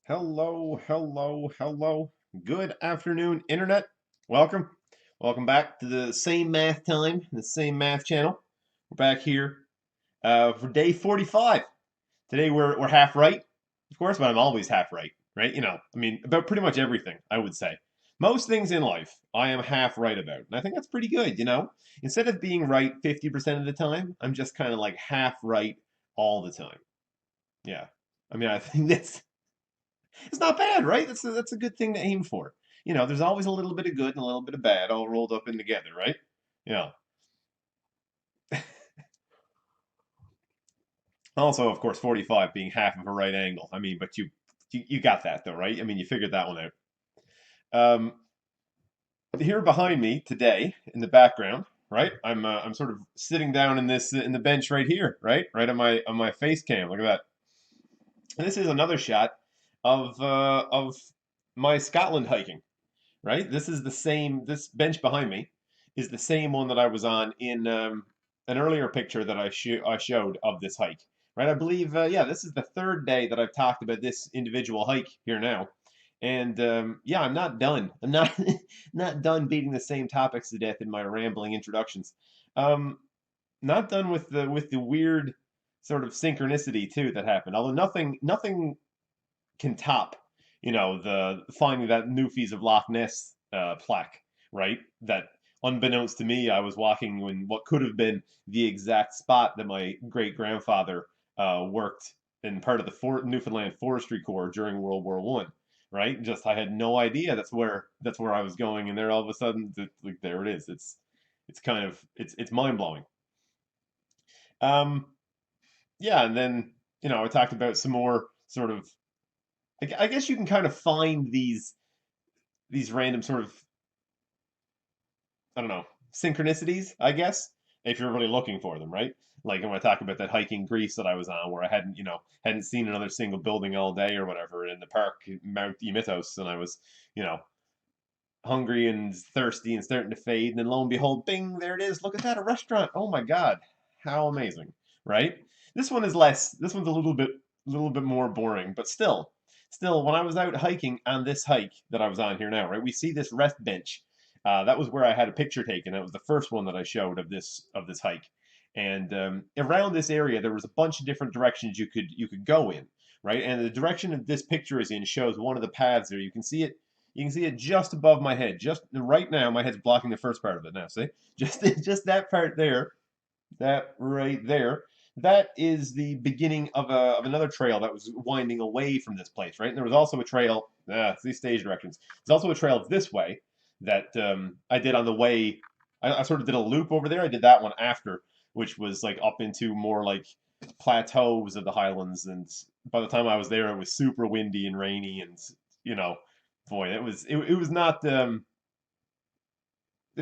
Hello, hello, hello. Good afternoon, Internet. Welcome. Welcome back to the same math time, the same math channel. We're back here for day 45. Today we're half right, of course, but I'm always half right, right? About pretty much everything, I would say. Most things in life, I am half right about. And I think that's pretty good. Instead of being right 50% of the time, I'm just kind of like half right all the time. Yeah. I think it's not bad, right? That's a good thing to aim for. There's always a little bit of good and a little bit of bad all rolled up in together, right? Yeah. Also, of course, 45 being half of a right angle. But you got that though, right? You figured that one out. Um, Here behind me today in the background, right? I'm sort of sitting down in the bench right here, right? Right on my face cam. Look at that. And this is another shot of my Scotland hiking. Right? This bench behind me is the same one that I was on in an earlier picture that I showed of this hike. Right? I believe, yeah, this is the third day that I've talked about this individual hike here now. And yeah, I'm not done. I'm not not done beating the same topics to death in my rambling introductions. Um, Not done with the weird sort of synchronicity too that happened. Although nothing can top, the finding that Newfies of Loch Ness plaque, right? That unbeknownst to me, I was walking in what could have been the exact spot that my great grandfather worked in part of the Newfoundland Forestry Corps during World War One. Right? Just I had no idea that's where I was going, and there all of a sudden, like there it is. It's kind of it's mind blowing. Um, yeah, and then I talked about some more sort of I guess you can kind of find these random sort of I don't know synchronicities. I guess if you're really looking for them, right? Like when I talk about that hike in Greece that I was on, where I hadn't seen another single building all day or whatever in the park Mount Ymitos, and I was you know hungry and thirsty and starting to fade, and then lo and behold, bing, there it is. Look at that, a restaurant. Oh my God, how amazing, right? This one is less. This one's a little bit more boring, but still, when I was out hiking on this hike that I was on here now, right, we see this rest bench. That was where I had a picture taken. That was the first one that I showed of this hike. And around this area, there was a bunch of different directions you could go in, right? And the direction that this picture is in shows one of the paths there. You can see it just above my head. Just right now, my head's blocking the first part of it now. See? Just that part there, that right there. That is the beginning of another trail that was winding away from this place, right? And there was also a trail. It's these stage directions. There's also a trail this way that I did on the way. I sort of did a loop over there. I did that one after, which was like up into more like plateaus of the highlands. And by the time I was there, it was super windy and rainy, and you know, boy, it was not. It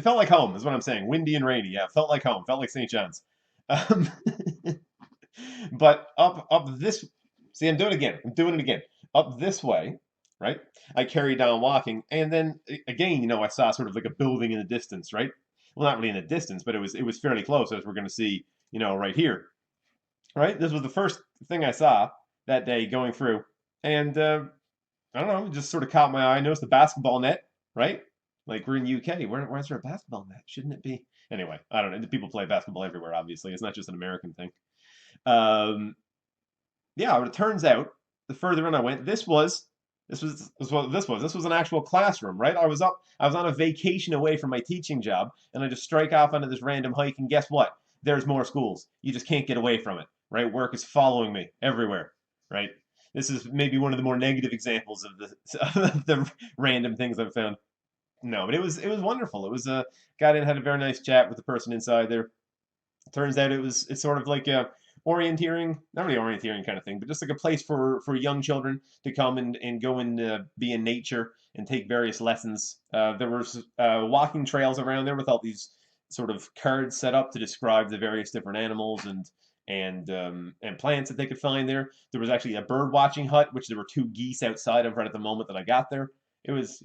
felt like home, is what I'm saying. Windy and rainy. Yeah, felt like home. Felt like St. John's. Um, but up this. See, I'm doing it again. I'm doing it again. Up this way, right? I carried on walking, and then again, I saw sort of like a building in the distance, right? Well, not really in the distance, but it was fairly close, as we're going to see, right here, right? This was the first thing I saw that day going through, and I don't know, it just sort of caught my eye. I noticed the basketball net, right? Like we're in UK. Where's there a basketball net? Shouldn't it be? Anyway, I don't know. People play basketball everywhere, obviously. It's not just an American thing. Yeah, but it turns out the further in I went, this was an actual classroom, right? I was on a vacation away from my teaching job, and I just strike off onto this random hike, and guess what? There's more schools. You just can't get away from it, right? Work is following me everywhere, right? This is maybe one of the more negative examples of the random things I've found. No, but it was wonderful. It was got in, had a very nice chat with the person inside there. Turns out it's sort of like a orienteering, not really orienteering kind of thing, but just like a place for young children to come and go and be in nature and take various lessons. There was walking trails around there with all these sort of cards set up to describe the various different animals and plants that they could find there. There was actually a bird watching hut, which there were two geese outside of right at the moment that I got there. It was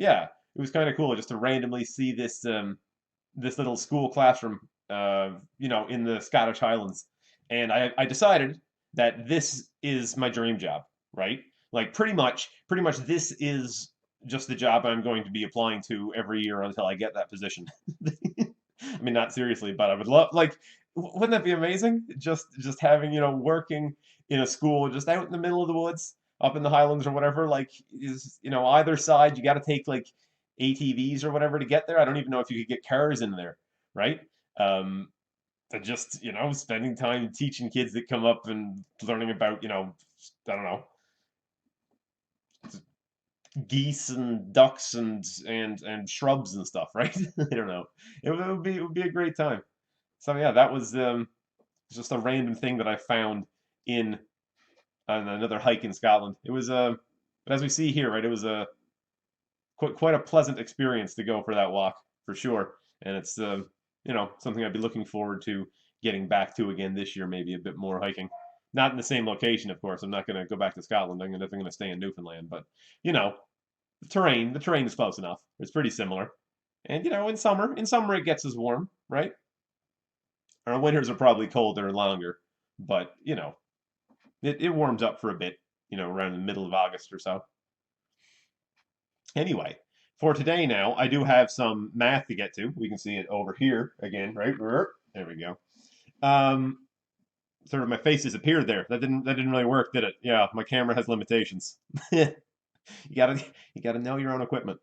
kind of cool just to randomly see this little school classroom, in the Scottish Highlands. And I decided that this is my dream job, right? Like pretty much this is just the job I'm going to be applying to every year until I get that position. I mean, not seriously, but I would love, like, wouldn't that be amazing? Just having, working in a school just out in the middle of the woods, up in the Highlands or whatever, like, is, either side, you got to take like ATVs or whatever to get there. I don't even know if you could get cars in there, right? Um, but just, spending time teaching kids that come up and learning about, I don't know, geese and ducks and shrubs and stuff, right? I don't know. It would be a great time. So yeah, that was just a random thing that I found in on another hike in Scotland. It was but as we see here, right, it was a quite a pleasant experience to go for that walk for sure, and it's something I'd be looking forward to getting back to again this year, maybe a bit more hiking. Not in the same location, of course. I'm not going to go back to Scotland. I'm going to stay in Newfoundland, but you know, the terrain is close enough. It's pretty similar. And in summer it gets as warm, right? Our winters are probably colder and longer, but it warms up for a bit, around the middle of August or so. Anyway, for today now, I do have some math to get to. We can see it over here again, right? There we go. Um, Sort of my face disappeared there. That didn't really work, did it? Yeah, my camera has limitations. You gotta know your own equipment.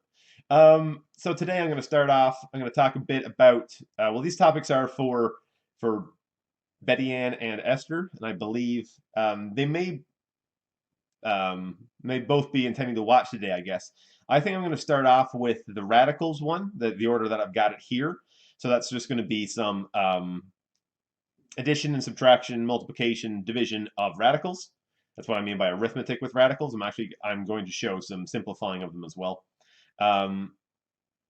So today I'm going to start off. I'm going to talk a bit about. Well, these topics are for Betty Ann and Esther, and I believe they may both be intending to watch today. I guess. I think I'm going to start off with the radicals one, the order that I've got it here. So that's just going to be some addition and subtraction, multiplication, division of radicals. That's what I mean by arithmetic with radicals. I'm going to show some simplifying of them as well. Um,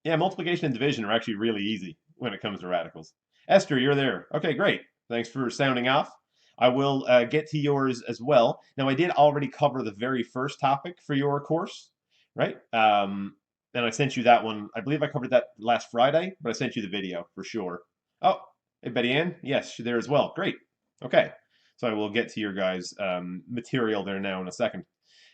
yeah, multiplication and division are actually really easy when it comes to radicals. Esther, you're there. Okay, great. Thanks for sounding off. I will get to yours as well. Now, I did already cover the very first topic for your course, right? And I sent you that one. I believe I covered that last Friday, but I sent you the video for sure. Oh, hey, Betty Ann. Yes, she's there as well. Great. Okay. So I will get to your guys' material there now in a second.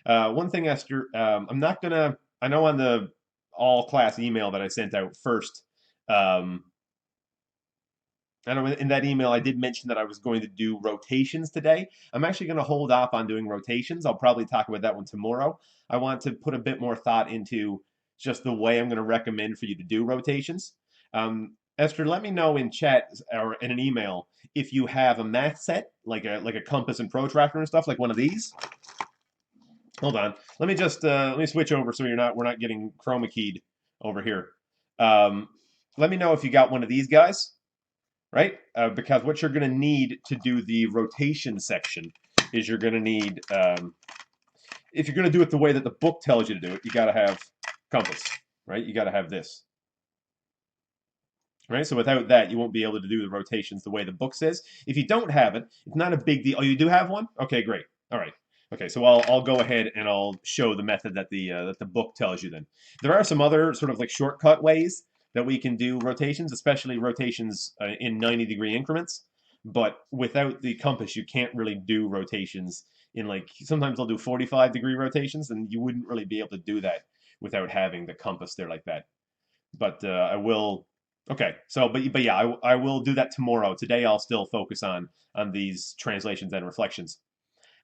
One thing, Esther, I'm not gonna. I know on the all class email that I sent out first, um, I know in that email I did mention that I was going to do rotations today. I'm actually going to hold off on doing rotations. I'll probably talk about that one tomorrow. I want to put a bit more thought into just the way I'm going to recommend for you to do rotations. Esther, let me know in chat or in an email if you have a math set like a compass and protractor and stuff like one of these. Hold on. Let me switch over so we're not getting chroma keyed over here. Um, Let me know if you got one of these guys, right? Because what you're going to need to do the rotation section is you're going to need, if you're going to do it the way that the book tells you to do it, you got to have compass, right? You got to have this, right? So without that, you won't be able to do the rotations the way the book says. If you don't have it, it's not a big deal. Oh, you do have one? Okay, great. All right. Okay, so I'll go ahead and I'll show the method that the book tells you then. There are some other sort of like shortcut ways that we can do rotations, especially rotations in 90-degree increments. But without the compass, you can't really do rotations in like sometimes they'll do 45-degree rotations, and you wouldn't really be able to do that without having the compass there like that. But I will. Okay, so but yeah, I will do that tomorrow. Today I'll still focus on these translations and reflections.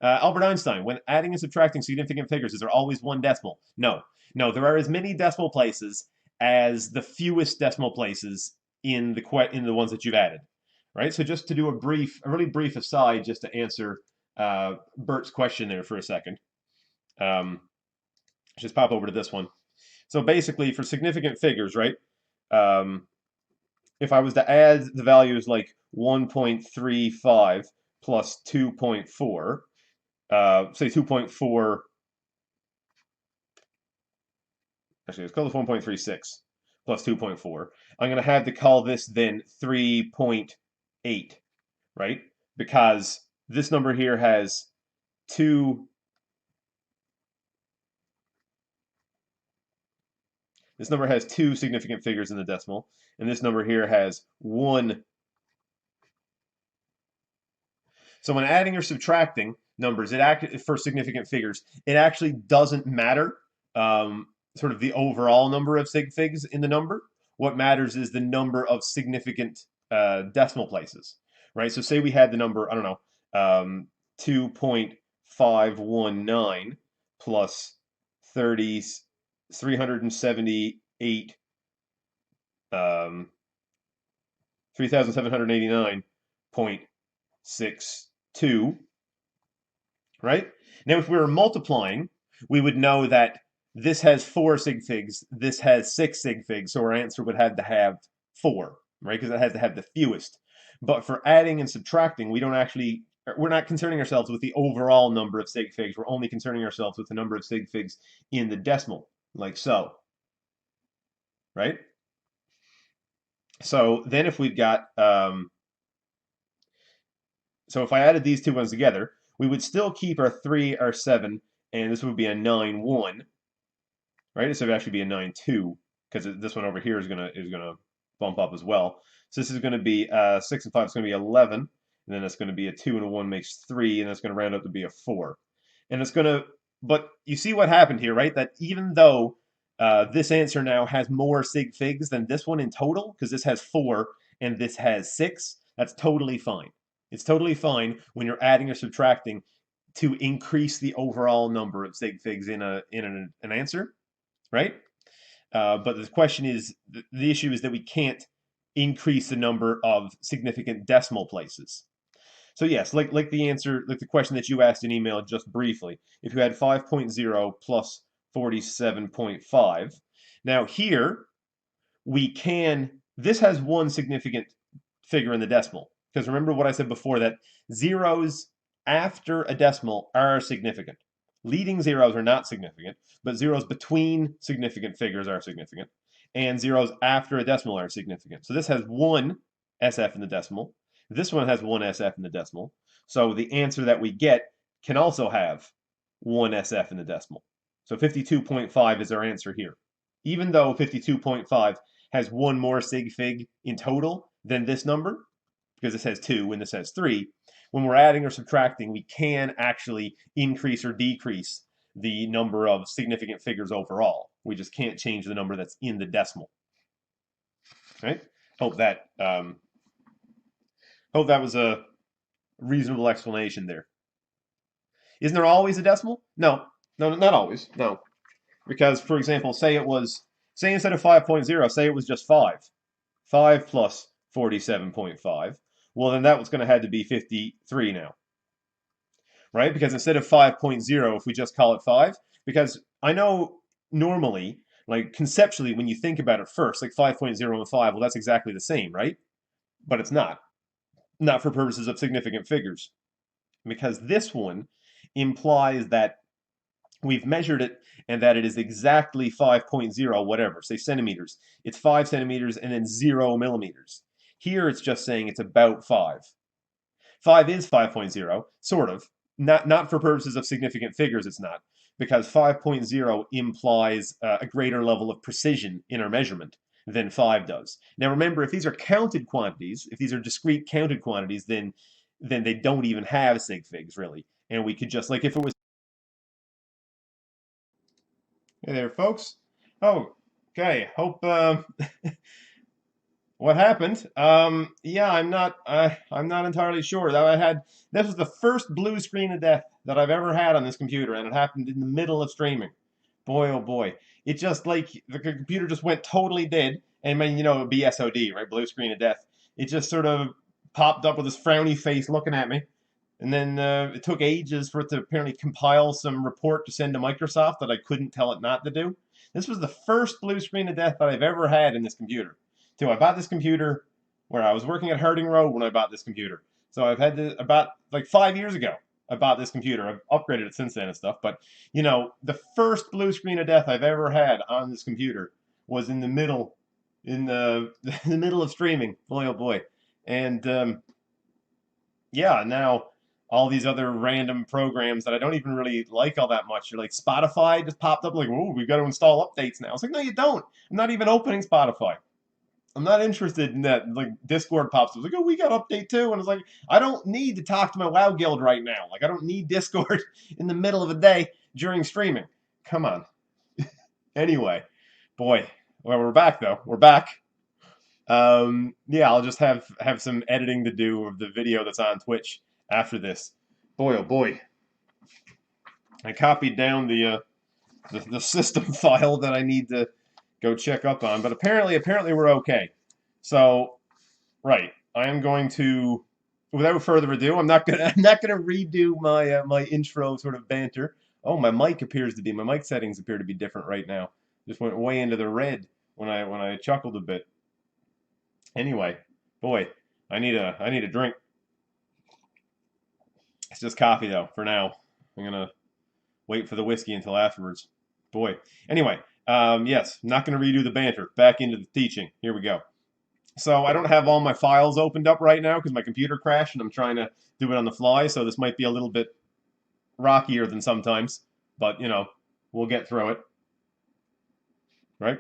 Albert Einstein, when adding and subtracting significant figures, is there always one decimal? No. No, there are as many decimal places as the fewest decimal places in the ones that you've added. Right? So just to do a really brief aside, just to answer Bert's question there for a second. Just pop over to this one. So basically, for significant figures, right? Um, if I was to add the values like 1.35 plus 2.4, say 2.4, actually let's call this 1.36 plus 2.4. I'm going to have to call this then 3.8, right? Because this number here has two, this number has two significant figures in the decimal, and this number here has one. So when adding or subtracting, numbers, for significant figures, it actually doesn't matter sort of the overall number of sig figs in the number. What matters is the number of significant decimal places, right? So say we had the number, I don't know, 2.519 plus 30, 378, 3,789.62, right? Now, if we were multiplying, we would know that this has 4 sig figs, this has 6 sig figs, so our answer would have to have 4, right? Because it has to have the fewest. But for adding and subtracting, we're not concerning ourselves with the overall number of sig figs. We're only concerning ourselves with the number of sig figs in the decimal, like so, right? So then if we've got, so if I added these two ones together, we would still keep our 3, our 7, and this would be a 9, 1, right? So it would actually be a 9, 2, because this one over here is gonna bump up as well. So this is going to be 6 and 5 is going to be 11, and then it's going to be a 2 and a 1 makes 3, and that's going to round up to be a 4. And it's going to, but you see what happened here, right? That even though this answer now has more sig figs than this one in total, because this has 4 and this has 6, that's totally fine. It's totally fine when you're adding or subtracting to increase the overall number of sig figs in an answer, right? But the question is, the issue is that we can't increase the number of significant decimal places. So yes, like the answer, like the question that you asked in email just briefly, if you had 5.0 plus 47.5, now here this has one significant figure in the decimal. Because remember what I said before, that zeros after a decimal are significant. Leading zeros are not significant, but zeros between significant figures are significant, and zeros after a decimal are significant. So this has one SF in the decimal. This one has one SF in the decimal. So the answer that we get can also have one SF in the decimal. So 52.5 is our answer here. Even though 52.5 has one more sig fig in total than this number, because this has 2 and this has 3, when we're adding or subtracting, we can actually increase or decrease the number of significant figures overall. We just can't change the number that's in the decimal. Right? Hope that was a reasonable explanation there. Isn't there always a decimal? No, not always. No, because for example, say instead of 5.0, say it was just 5. 5 plus 47.5. Well, then that was going to have to be 53 now, right? Because instead of 5.0, if we just call it 5, because I know normally, like conceptually, when you think about it first, like 5.0 and 5, well, that's exactly the same, right? But it's not. Not for purposes of significant figures. Because this one implies that we've measured it and that it is exactly 5.0 whatever, say centimeters. It's 5 centimeters and then 0 millimeters. Here it's just saying it's about 5. 5 is 5.0, sort of. Not for purposes of significant figures, it's not. Because 5.0 implies a greater level of precision in our measurement than 5 does. Now remember, if these are counted quantities, if these are discrete counted quantities, then they don't even have sig figs, really. And we could just, like if it was... Hey there, folks. Oh, okay. Hope what happened? Yeah, I'm not entirely sure. This was the first blue screen of death that I've ever had on this computer, and it happened in the middle of streaming. Boy, oh boy. It just like the computer just went totally dead, and I mean, BSOD, right? Blue screen of death. It just sort of popped up with this frowny face looking at me. And then it took ages for it to apparently compile some report to send to Microsoft that I couldn't tell it not to do. This was the first blue screen of death that I've ever had in this computer. I bought this computer where I was working at Harding Road when I bought this computer. So I've had this about like 5 years ago. I bought this computer. I've upgraded it since then and stuff. But the first blue screen of death I've ever had on this computer was in the middle, in the middle of streaming. Boy, oh boy. And yeah, now all these other random programs that I don't even really like all that much. You're like Spotify just popped up like, oh, we've got to install updates now. It's like, no, you don't. I'm not even opening Spotify. I'm not interested in that. Like Discord pops up, like, oh, we got update too, and it's like, I don't need to talk to my WoW guild right now. Like, I don't need Discord in the middle of the day during streaming. Come on. Anyway, boy, well, we're back though. We're back. Yeah, I'll just have some editing to do of the video that's on Twitch after this. Boy, oh boy, I copied down the system file that I need to go check up on, but apparently we're okay. So, right, I am going to, without further ado, I'm not gonna I'm not gonna redo my intro sort of banter. Oh, my mic settings appear to be different right now. Just went way into the red when I chuckled a bit. Anyway, boy, I need a drink. It's just coffee though for now. I'm gonna wait for the whiskey until afterwards. Boy. Anyway, yes, not gonna redo the banter. Back into the teaching. Here we go. So I don't have all my files opened up right now because my computer crashed and I'm trying to do it on the fly. So this might be a little bit rockier than sometimes, but we'll get through it, right?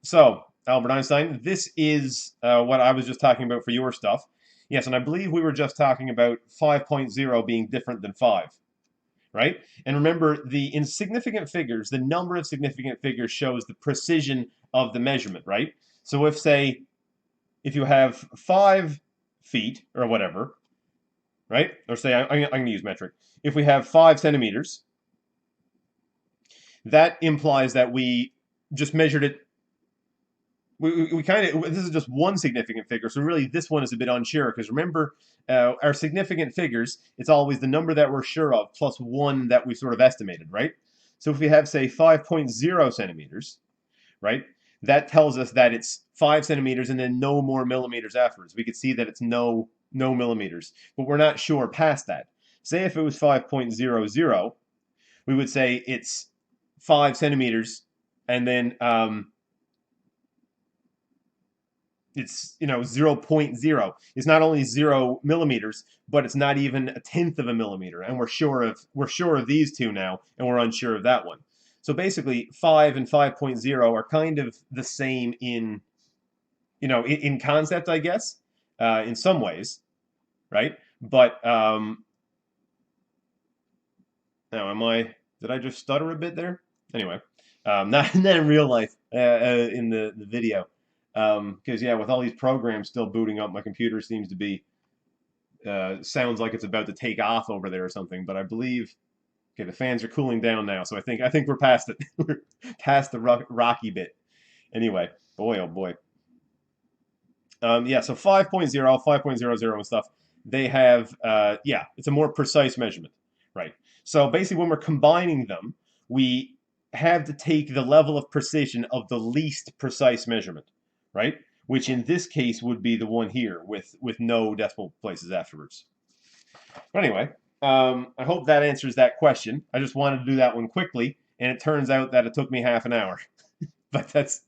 So Albert Einstein, this is what I was just talking about for your stuff. Yes, and I believe we were just talking about 5.0 being different than 5, right? And remember, the insignificant figures, the number of significant figures shows the precision of the measurement, right? So if you have 5 feet or whatever, right? Or say, I'm going to use metric. If we have 5 centimeters, that implies that we just measured it. We kind of, this is just one significant figure, so really this one is a bit unsure because remember, our significant figures, it's always the number that we're sure of plus one that we sort of estimated, right? So if we have, say, 5.0 centimeters, right, that tells us that it's 5 centimeters and then no more millimeters afterwards. We could see that it's no millimeters, but we're not sure past that. Say if it was 5.00, we would say it's 5 centimeters and then it's 0.0. It's not only 0 millimeters, but it's not even a tenth of a millimeter, and we're sure of these two now, and we're unsure of that one. So basically, 5 and 5.0 are kind of the same in concept, I guess, in some ways, right? But now, did I just stutter a bit there? Anyway, not in real life, in the video. Because yeah, with all these programs still booting up, my computer seems to be sounds like it's about to take off over there or something. But I believe, okay, the fans are cooling down now, so I think we're past it. We're past the rocky bit. Anyway, boy, oh boy. Yeah, so 5.0, 5.00 and stuff, they have, yeah, it's a more precise measurement, right? So basically, when we're combining them, we have to take the level of precision of the least precise measurement, right? Which in this case would be the one here with no decimal places afterwards. But anyway, I hope that answers that question. I just wanted to do that one quickly, and it turns out that it took me half an hour. But that's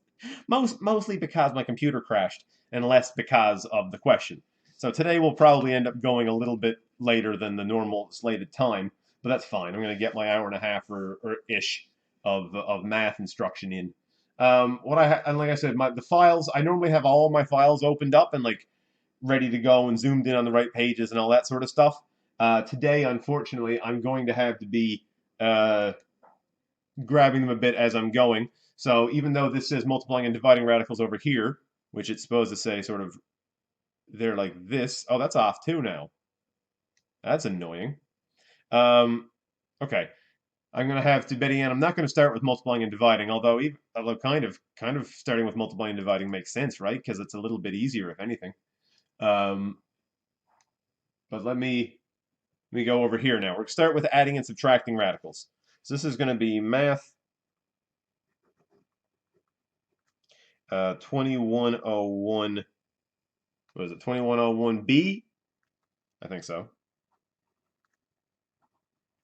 mostly because my computer crashed and less because of the question. So today we'll probably end up going a little bit later than the normal slated time, but that's fine. I'm going to get my hour and a half or ish of math instruction in. And like I said, the files, I normally have all my files opened up and like ready to go and zoomed in on the right pages and all that sort of stuff. Today, unfortunately, I'm going to have to be grabbing them a bit as I'm going. So even though this says multiplying and dividing radicals over here, which it's supposed to say sort of they're like this. Oh, that's off too now. That's annoying. Okay. I'm going to have to, Betty Ann, I'm not going to start with multiplying and dividing, although kind of starting with multiplying and dividing makes sense, right? Because it's a little bit easier, if anything. But let me go over here now. We're going to start with adding and subtracting radicals. So this is going to be math 2101. What is it? 2101B? I think so.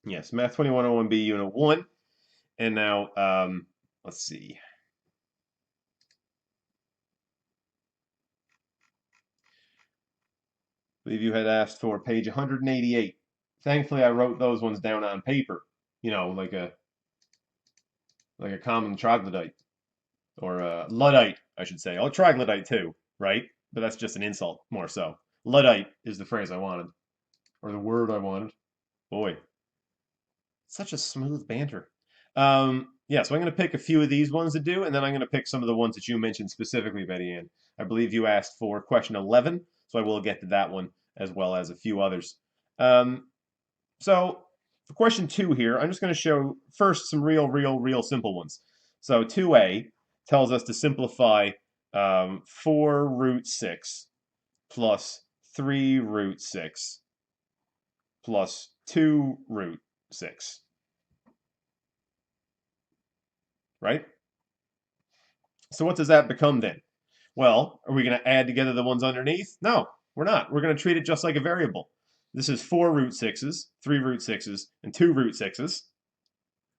Yes, math 2101B, unit 1. And now, let's see. I believe you had asked for page 188. Thankfully, I wrote those ones down on paper, like a common troglodyte or a Luddite, I should say. Oh, troglodyte too, right? But that's just an insult, more so. Luddite is the phrase I wanted, or the word I wanted. Boy, such a smooth banter. Yeah, so I'm going to pick a few of these ones to do, and then I'm going to pick some of the ones that you mentioned specifically, Betty Ann. I believe you asked for question 11, so I will get to that one as well as a few others. Um, so for question 2 here, I'm just going to show first some real simple ones. So 2a tells us to simplify 4 root 6 plus 3 root 6 plus 2 root 6, right? So what does that become then? Well, are we going to add together the ones underneath? No, we're not. We're going to treat it just like a variable. This is 4 root 6s, 3 root 6s, and 2 root 6s,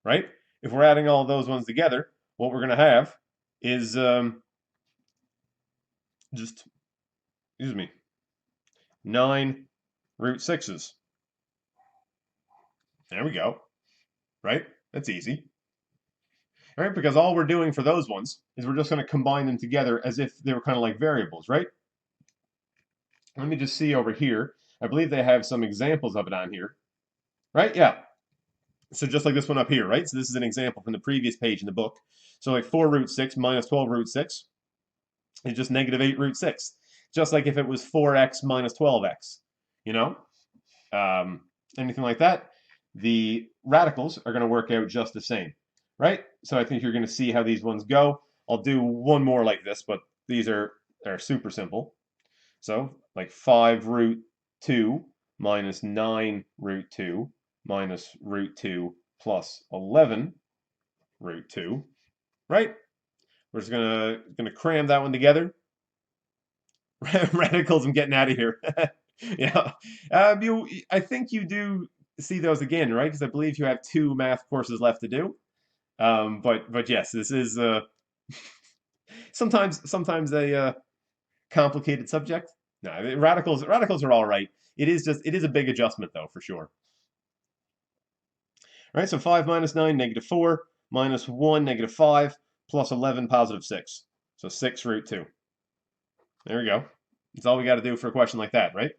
right? If we're adding all those ones together, what we're going to have is just, excuse me, 9 root 6s. There we go, right? That's easy. All right, because all we're doing for those ones is we're just going to combine them together as if they were kind of like variables, right? Let me just see over here. I believe they have some examples of it on here, right? Yeah. So just like this one up here, right? So this is an example from the previous page in the book. So like 4 root 6 minus 12 root 6 is just negative 8 root 6. Just like if it was 4x minus 12x, you know? Um, anything like that, the radicals are going to work out just the same, right? So I think you're going to see how these ones go. I'll do one more like this, but these are super simple. So like 5 root 2 minus 9 root 2 minus root 2 plus 11 root 2, right? We're just gonna cram that one together. Radicals, I'm getting out of here. Yeah, I think you do see those again, right? Because I believe you have 2 math courses left to do. But yes, this is sometimes a complicated subject. No, radicals are all right. It is a big adjustment though, for sure. All right, so 5 minus 9, negative 4, minus 1, negative 5, plus 11, positive 6. So 6 root 2. There we go. That's all we got to do for a question like that, right?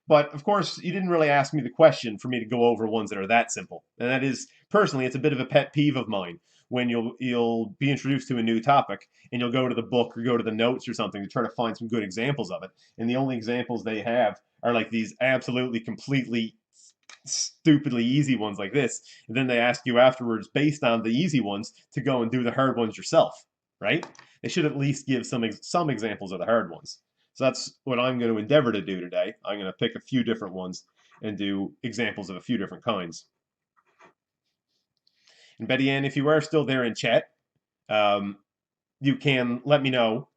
But of course, you didn't really ask me the question for me to go over ones that are that simple. And that is, personally, it's a bit of a pet peeve of mine when you'll be introduced to a new topic and you'll go to the book or go to the notes or something to try to find some good examples of it. And the only examples they have are like these absolutely completely stupidly easy ones like this. And then they ask you afterwards, based on the easy ones, to go and do the hard ones yourself, right? They should at least give some examples of the hard ones. So that's what I'm going to endeavor to do today. I'm going to pick a few different ones and do examples of a few different kinds. And Betty Ann, if you are still there in chat, um, you can let me know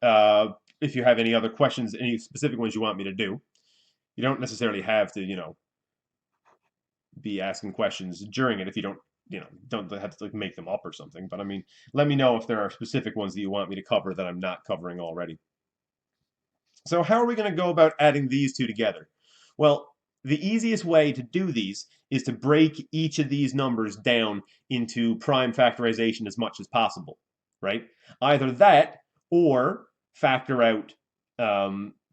if you have any other questions, any specific ones you want me to do. You don't necessarily have to, be asking questions during it if you don't have to like make them up or something. But I mean, let me know if there are specific ones that you want me to cover that I'm not covering already. So how are we going to go about adding these two together? Well, the easiest way to do these is to break each of these numbers down into prime factorization as much as possible, right? Either that or factor out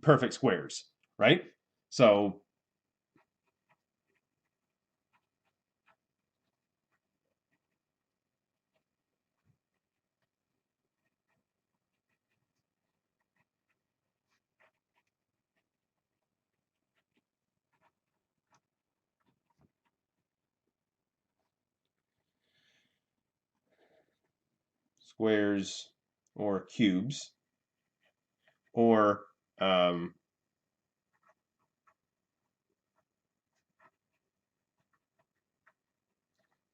perfect squares, right? So squares or cubes or um,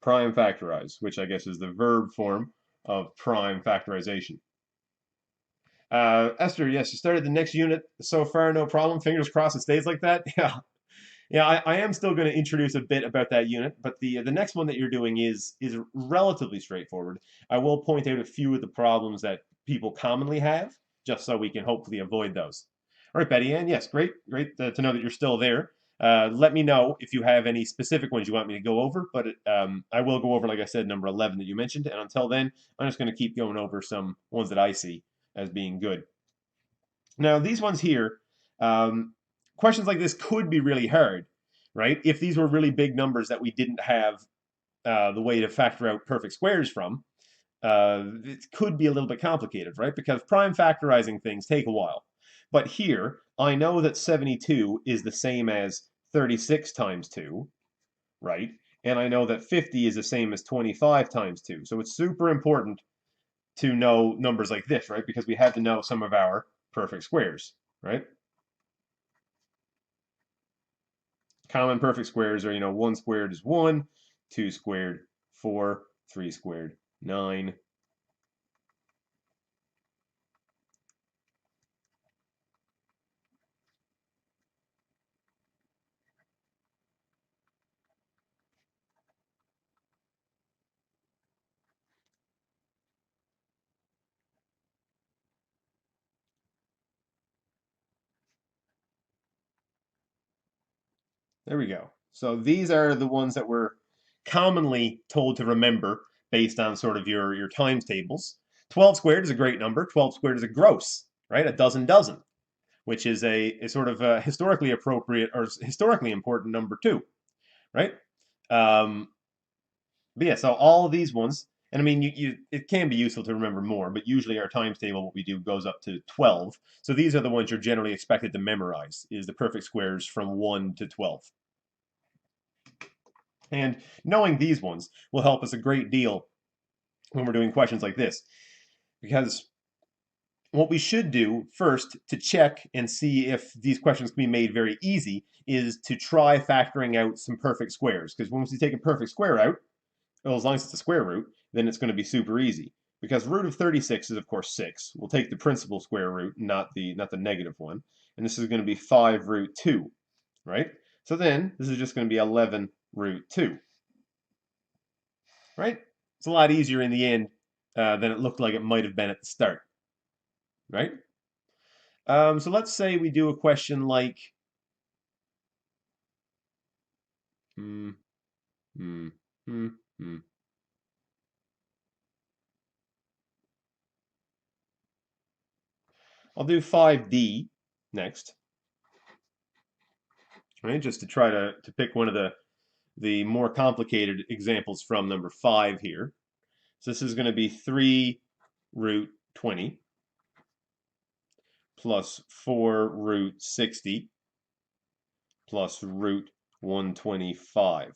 prime factorize, which I guess is the verb form of prime factorization. Esther, yes, you started the next unit so far, no problem. Fingers crossed it stays like that. Yeah, yeah, I am still going to introduce a bit about that unit, but the next one that you're doing is relatively straightforward. I will point out a few of the problems that people commonly have, just so we can hopefully avoid those. All right, Betty Ann, yes, great to know that you're still there. Let me know if you have any specific ones you want me to go over, but I will go over, like I said, number 11 that you mentioned. And until then, I'm just going to keep going over some ones that I see as being good. Now, these ones here, um, questions like this could be really hard, right? If these were really big numbers that we didn't have the way to factor out perfect squares from, it could be a little bit complicated, right? Because prime factorizing things take a while. But here, I know that 72 is the same as 36 times 2, right? And I know that 50 is the same as 25 times 2. So it's super important to know numbers like this, right? Because we had to know some of our perfect squares, right? Common perfect squares are, 1 squared is 1, 2 squared, 4, 3 squared, 9. There we go. So these are the ones that we're commonly told to remember based on sort of your times tables. 12 squared is a great number. 12 squared is a gross, right? A dozen, which is a sort of a historically appropriate or historically important number too, right? Um, but yeah, so all of these ones, and I mean, it can be useful to remember more, but usually our times table, what we do, goes up to 12. So these are the ones you're generally expected to memorize, is the perfect squares from 1 to 12. And knowing these ones will help us a great deal when we're doing questions like this. Because what we should do first to check and see if these questions can be made very easy is to try factoring out some perfect squares. Because once you take a perfect square out, well, as long as it's a square root, then it's going to be super easy. Because root of 36 is, of course, 6. We'll take the principal square root, not the negative one. And this is going to be 5 root 2, right? So then this is just going to be 11 root 2. Right? It's a lot easier in the end than it looked like it might have been at the start, right? So let's say we do a question like, hmm, hmm, hmm, hmm. I'll do 5D next, right? Just to try to pick one of the more complicated examples from number 5 here. So this is going to be 3 root 20 plus 4 root 60 plus root 125.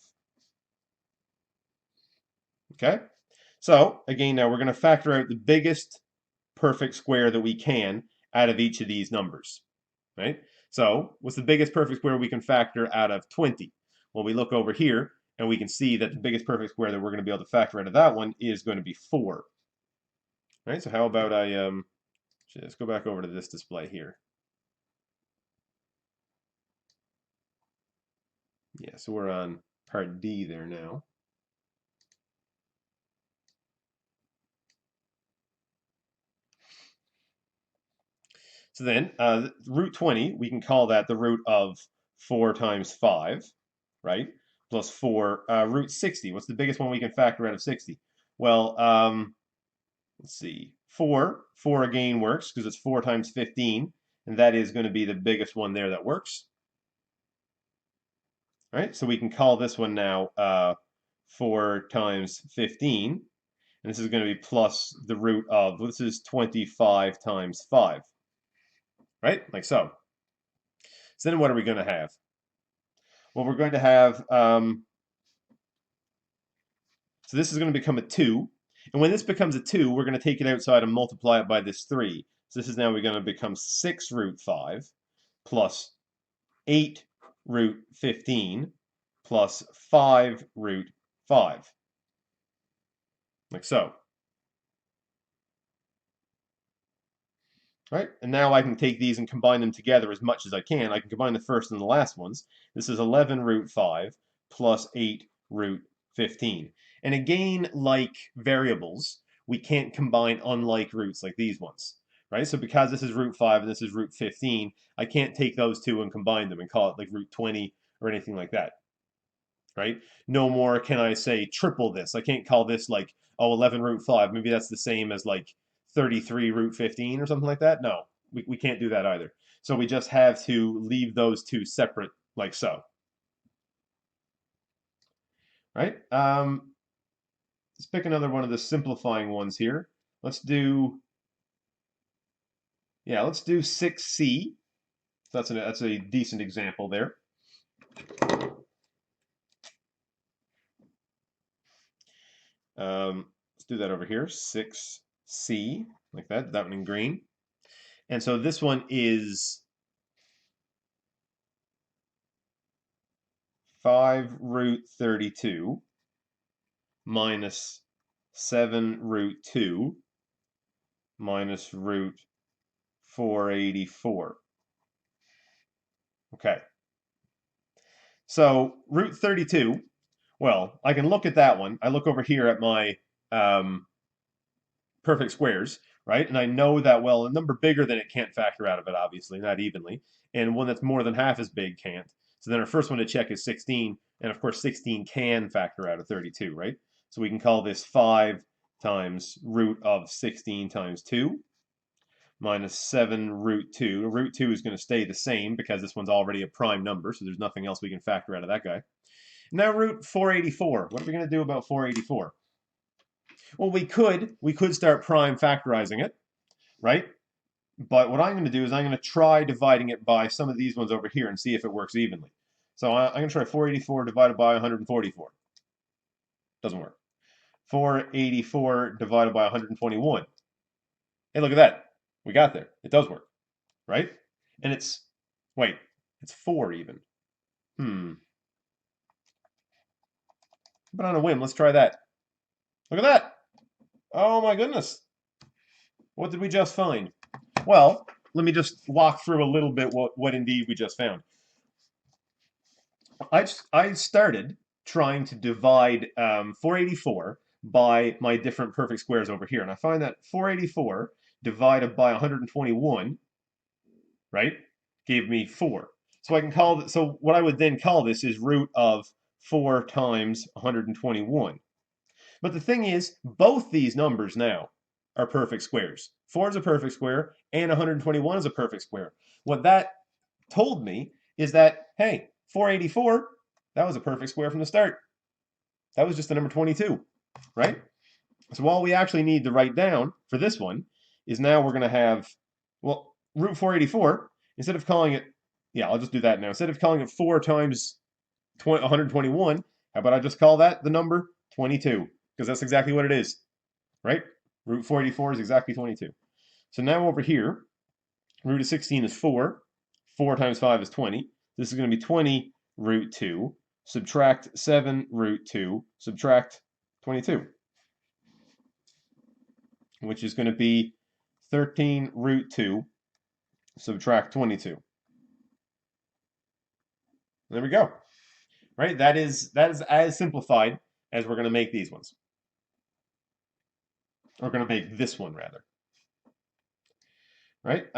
Okay? So, again, now we're going to factor out the biggest perfect square that we can out of each of these numbers, right? So, what's the biggest perfect square we can factor out of 20? Well, we look over here, and we can see that the biggest perfect square that we're going to be able to factor out of that one is going to be 4. Right? So how about let's go back over to this display here. Yeah, so we're on part D there now. So then, root 20, we can call that the root of 4 times 5, right? Plus 4, root 60. What's the biggest one we can factor out of 60? Well, let's see. 4 again works because it's 4 times 15, and that is going to be the biggest one there that works. Right? So we can call this one now 4 times 15, and this is going to be plus the root of, this is 25 times 5, right? Like so. So then what are we going to have? Well, we're going to have, so this is going to become a 2. And when this becomes a 2, we're going to take it outside and multiply it by this 3. So this is now going to become 6 root 5 plus 8 root 15 plus 5 root 5. Like so. Right? And now I can take these and combine them together as much as I can. I can combine the first and the last ones. This is 11 root 5 plus 8 root 15. And again, like variables, we can't combine unlike roots like these ones. Right? So because this is root 5 and this is root 15, I can't take those two and combine them and call it like root 20 or anything like that. Right? No more can I say triple this. I can't call this like, oh, 11 root 5. Maybe that's the same as like 33 root 15 or something like that? No, we can't do that either. So we just have to leave those two separate like so, right? Let's pick another one of the simplifying ones here. Let's do, yeah, let's do 6c. That's a decent example there. Let's do that over here, 6c, like that one in green. And so this one is 5 root 32 minus 7 root 2 minus root 484. Okay. So root 32, well, I can look at that one. I look over here at my um, perfect squares, right? And I know that, well, a number bigger than it can't factor out of it, obviously, not evenly. And one that's more than half as big can't. So then our first one to check is 16. And of course, 16 can factor out of 32, right? So we can call this 5 times root of 16 times 2 minus 7 root 2. Root 2 is going to stay the same because this one's already a prime number, so there's nothing else we can factor out of that guy. Now root 484. What are we going to do about 484? Well, we could start prime factorizing it, right? But what I'm going to do is I'm going to try dividing it by some of these ones over here and see if it works evenly. So I'm going to try 484 divided by 144. Doesn't work. 484 divided by 121. Hey, look at that. We got there. It does work, right? And it's, wait, it's 4 even. But on a whim, let's try that. Look at that. Oh my goodness. What did we just find? Well, let me just walk through a little bit what indeed we just found. I started trying to divide 484 by my different perfect squares over here, and I find that 484 divided by 121, right, gave me 4. So I can call it, so what I would then call this is root of 4 times 121. But the thing is, both these numbers now are perfect squares. 4 is a perfect square, and 121 is a perfect square. What that told me is that, hey, 484, that was a perfect square from the start. That was just the number 22, right? So all we actually need to write down for this one is now we're going to have, well, root 484, instead of calling it, yeah, I'll just do that now. Instead of calling it 4 times 121, how about I just call that the number 22? Because that's exactly what it is, right? Root 484 is exactly 22. So now over here, root of 16 is 4. 4 times 5 is 20. This is going to be 20 root 2. Subtract 7 root 2. Subtract 22. Which is going to be 13 root 2. Subtract 22. There we go. Right? That is as simplified as we're going to make these ones. We're going to make this one, rather. Right?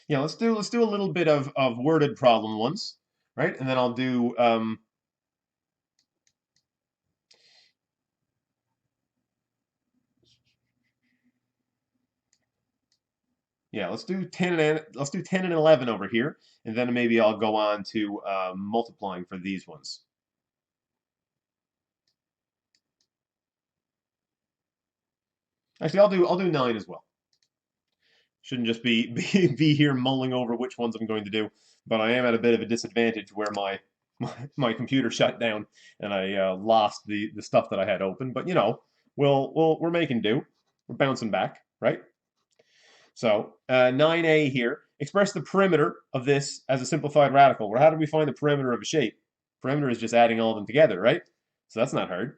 Yeah, let's do a little bit of worded problem ones, right? And then I'll do yeah, let's do 10 and 11 over here, and then maybe I'll go on to multiplying for these ones. Actually, I'll do 9 as well. Shouldn't just be here mulling over which ones I'm going to do, but I am at a bit of a disadvantage where my computer shut down and I lost the stuff that I had open. But you know, we're making do. We're bouncing back, right? So 9a here. Express the perimeter of this as a simplified radical. Well, how do we find the perimeter of a shape? Perimeter is just adding all of them together, right? So that's not hard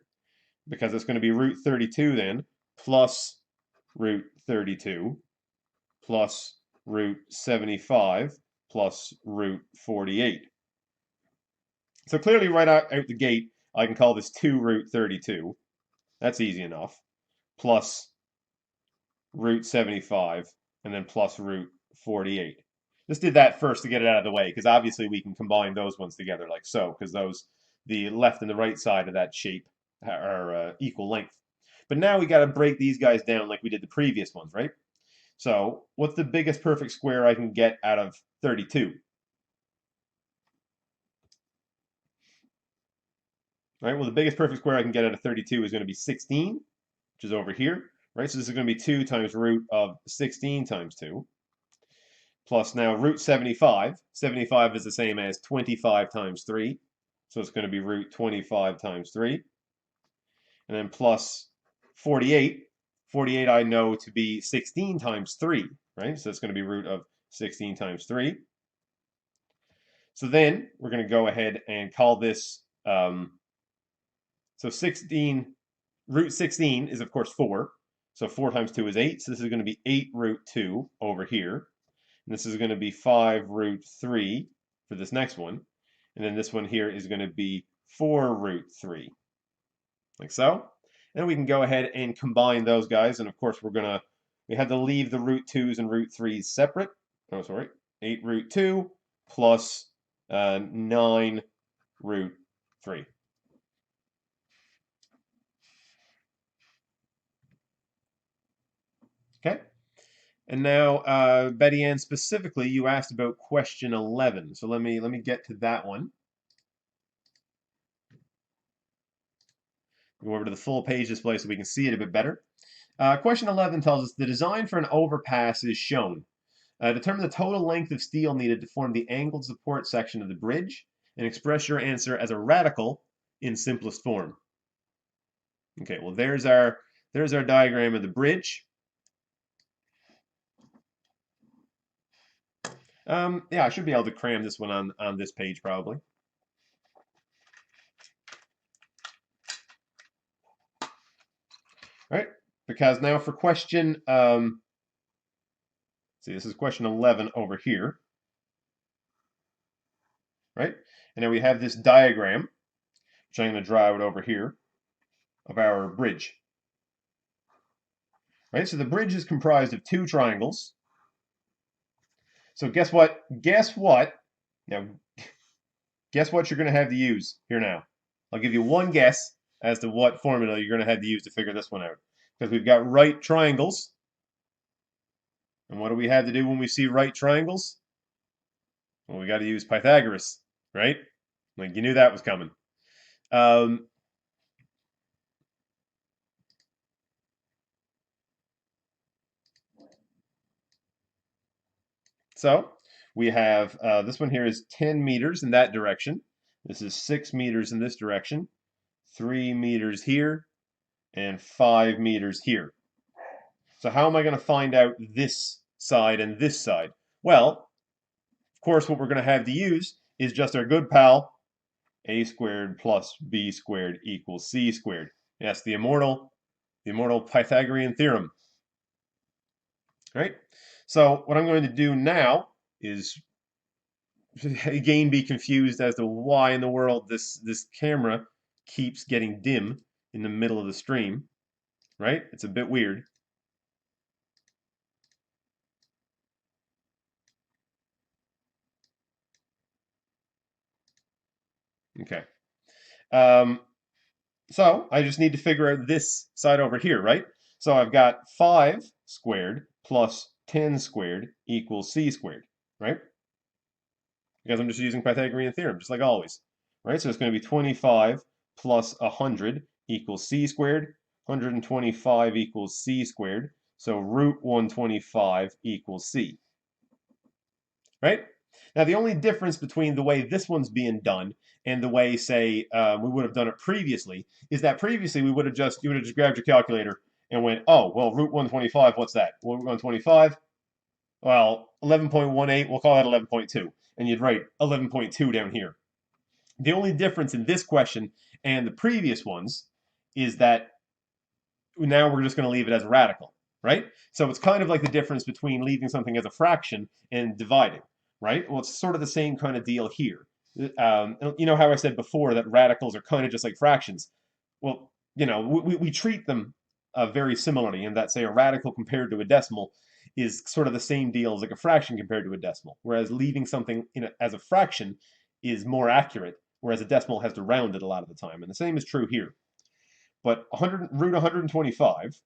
because it's going to be root 32 then plus root 32 plus root 75 plus root 48. So clearly right out the gate, I can call this 2 root 32. That's easy enough. Plus root 75, and then plus root 48. Just did that first to get it out of the way, because obviously we can combine those ones together like so, because the left and the right side of that shape are equal length. But now we got to break these guys down like we did the previous ones, right? So what's the biggest perfect square I can get out of 32? Right, well, the biggest perfect square I can get out of 32 is going to be 16, which is over here, right? So this is going to be 2 times root of 16 times 2, plus now root 75. 75 is the same as 25 times 3, so it's going to be root 25 times 3. And then plus 48. 48 I know to be 16 times 3, right? So it's going to be root of 16 times 3. So then we're going to go ahead and call this, so 16, root 16 is of course 4. So 4 times 2 is 8. So this is going to be 8 root 2 over here. And this is going to be 5 root 3 for this next one. And then this one here is going to be 4 root 3, like so. And we can go ahead and combine those guys. And of course, we had to leave the root 2's and root 3's separate. Oh, sorry. 8 root 2 plus 9 root 3. Okay. And now, Betty Ann, specifically, you asked about question 11. So let me get to that one. Go over to the full page display so we can see it a bit better. Question 11 tells us the design for an overpass is shown. Determine the total length of steel needed to form the angled support section of the bridge, and express your answer as a radical in simplest form. Okay, well there's our diagram of the bridge. Yeah, I should be able to cram this one on this page probably. All right, because now for question, see, this is question 11 over here, right? And now we have this diagram, which I'm going to draw out over here, of our bridge. Right, so the bridge is comprised of 2 triangles. So guess what? Guess what? Now, guess what you're going to have to use here now. I'll give you one guess as to what formula you're going to have to use to figure this one out. Because we've got right triangles. And what do we have to do when we see right triangles? Well, we got to use Pythagoras, right? Like you knew that was coming. So we have this one here is 10 meters in that direction. This is 6 meters in this direction, 3 meters here, and 5 meters here. So how am I going to find out this side and this side? Well, of course, what we're going to have to use is just our good pal, a squared plus b squared equals c squared. Yes, the immortal Pythagorean theorem. Right? So what I'm going to do now is again be confused as to why in the world this camera keeps getting dim in the middle of the stream. Right? It's a bit weird. Okay. So I just need to figure out this side over here, right? So I've got 5 squared plus 10 squared equals c squared, right? Because I'm just using Pythagorean theorem, just like always, right? So it's going to be 25 plus 100 equals c squared. 125 equals c squared. So root 125 equals c, right? Now, the only difference between the way this one's being done and the way, say, we would have done it previously is that previously you would have just grabbed your calculator and went, oh, well, root 125, what's that? Well, root 125, well, 11.18, we'll call that 11.2. And you'd write 11.2 down here. The only difference in this question and the previous ones is that now we're just going to leave it as a radical, right? So it's kind of like the difference between leaving something as a fraction and dividing, right? Well, it's sort of the same kind of deal here. You know how I said before that radicals are kind of just like fractions? Well, we treat them very similarly in that, say, a radical compared to a decimal is sort of the same deal as like a fraction compared to a decimal, whereas leaving something as a fraction is more accurate, whereas a decimal has to round it a lot of the time. And the same is true here. but 100, root 125,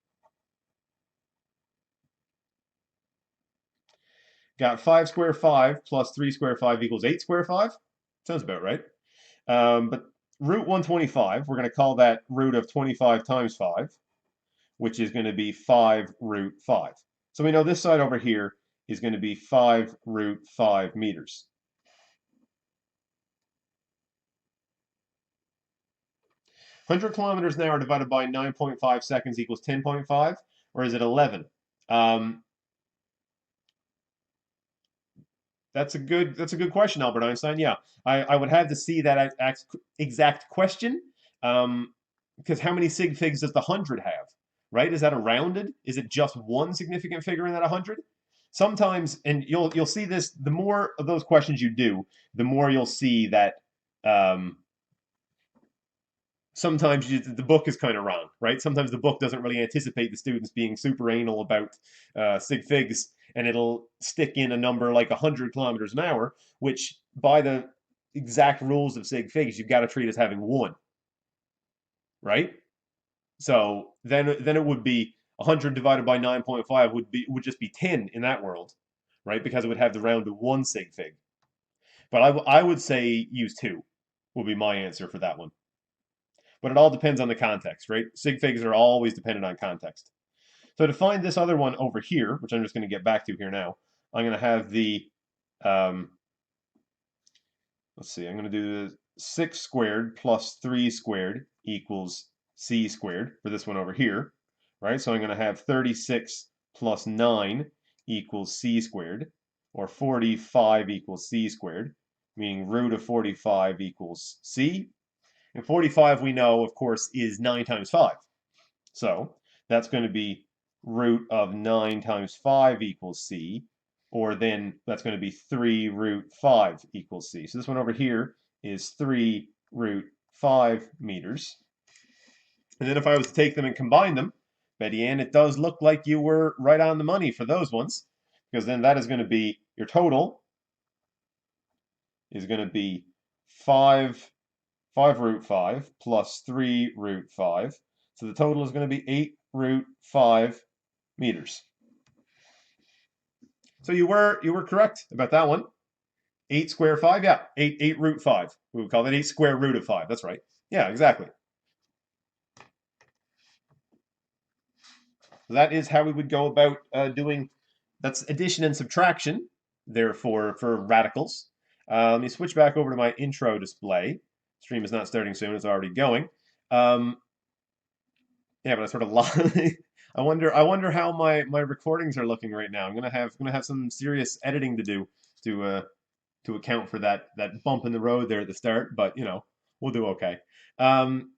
got 5 square 5 plus 3 square 5 equals 8 square 5. Sounds about right. But root 125, we're going to call that root of 25 times 5, which is going to be 5 root 5. So we know this side over here is going to be 5 root 5 meters. 100 kilometers an hour divided by 9.5 seconds equals 10.5, or is it 11? Um, that's a good question, Albert Einstein. Yeah, I would have to see that exact question, because how many sig figs does the 100 have? Right? Is that a rounded? Is it just one significant figure in that 100? Sometimes, and you'll see this. The more of those questions you do, the more you'll see that um, sometimes the book is kind of wrong, right? Sometimes the book doesn't really anticipate the students being super anal about sig figs, and it'll stick in a number like 100 kilometers an hour, which by the exact rules of sig figs, you've got to treat as having one, right? So then it would be 100 divided by 9.5 would just be 10 in that world, right? Because it would have the round to one sig fig. But I would say use two, will be my answer for that one. But it all depends on the context, right? Sig figs are always dependent on context. So to find this other one over here, which I'm just going to get back to here now, I'm going to have the, um, let's see, I'm going to do the 6 squared plus 3 squared equals c squared for this one over here, right? So I'm going to have 36 plus 9 equals c squared, or 45 equals c squared, meaning root of 45 equals c. And 45 we know, of course, is 9 times 5. So that's going to be root of 9 times 5 equals c, or then that's going to be 3 root 5 equals c. So this one over here is 3 root 5 meters. And then if I was to take them and combine them, Betty Ann, it does look like you were right on the money for those ones, because then that is going to be, your total is going to be 5 root 5 plus 3 root 5. So the total is going to be 8 root 5 meters. So you were correct about that one. 8 square 5, yeah, 8 root 5. We would call that 8 square root of 5. That's right. Yeah, exactly. So that is how we would go about doing, that's addition and subtraction, therefore, for radicals. Let me switch back over to my intro display. Stream is not starting soon, it's already going. Yeah, but I sort of lost. I wonder how my recordings are looking right now. I'm gonna have some serious editing to do to account for that bump in the road there at the start, but we'll do okay. Um,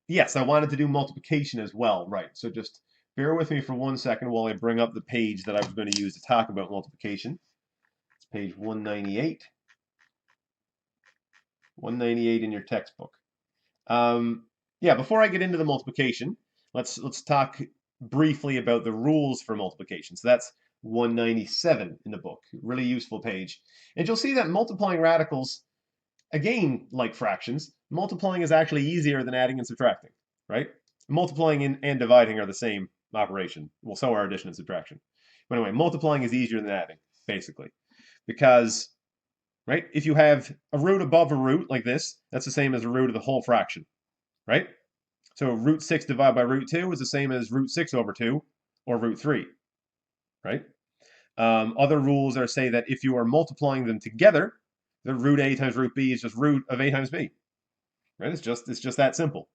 yes, I wanted to do multiplication as well, right? So just bear with me for 1 second while I bring up the page that I was going to use to talk about multiplication. It's page 198. 198 in your textbook. Yeah, before I get into the multiplication, let's talk briefly about the rules for multiplication. So that's 197 in the book. Really useful page. And you'll see that multiplying radicals, again, like fractions, multiplying is actually easier than adding and subtracting, right? Multiplying and dividing are the same operation. Well, so are addition and subtraction. But anyway, multiplying is easier than adding, basically. Because, right, if you have a root above a root like this, that's the same as a root of the whole fraction, right? So root 6 divided by root 2 is the same as root 6 over 2 or root 3, right? Other rules are say that if you are multiplying them together, the root a times root b is just root of a times b, right? It's just that simple,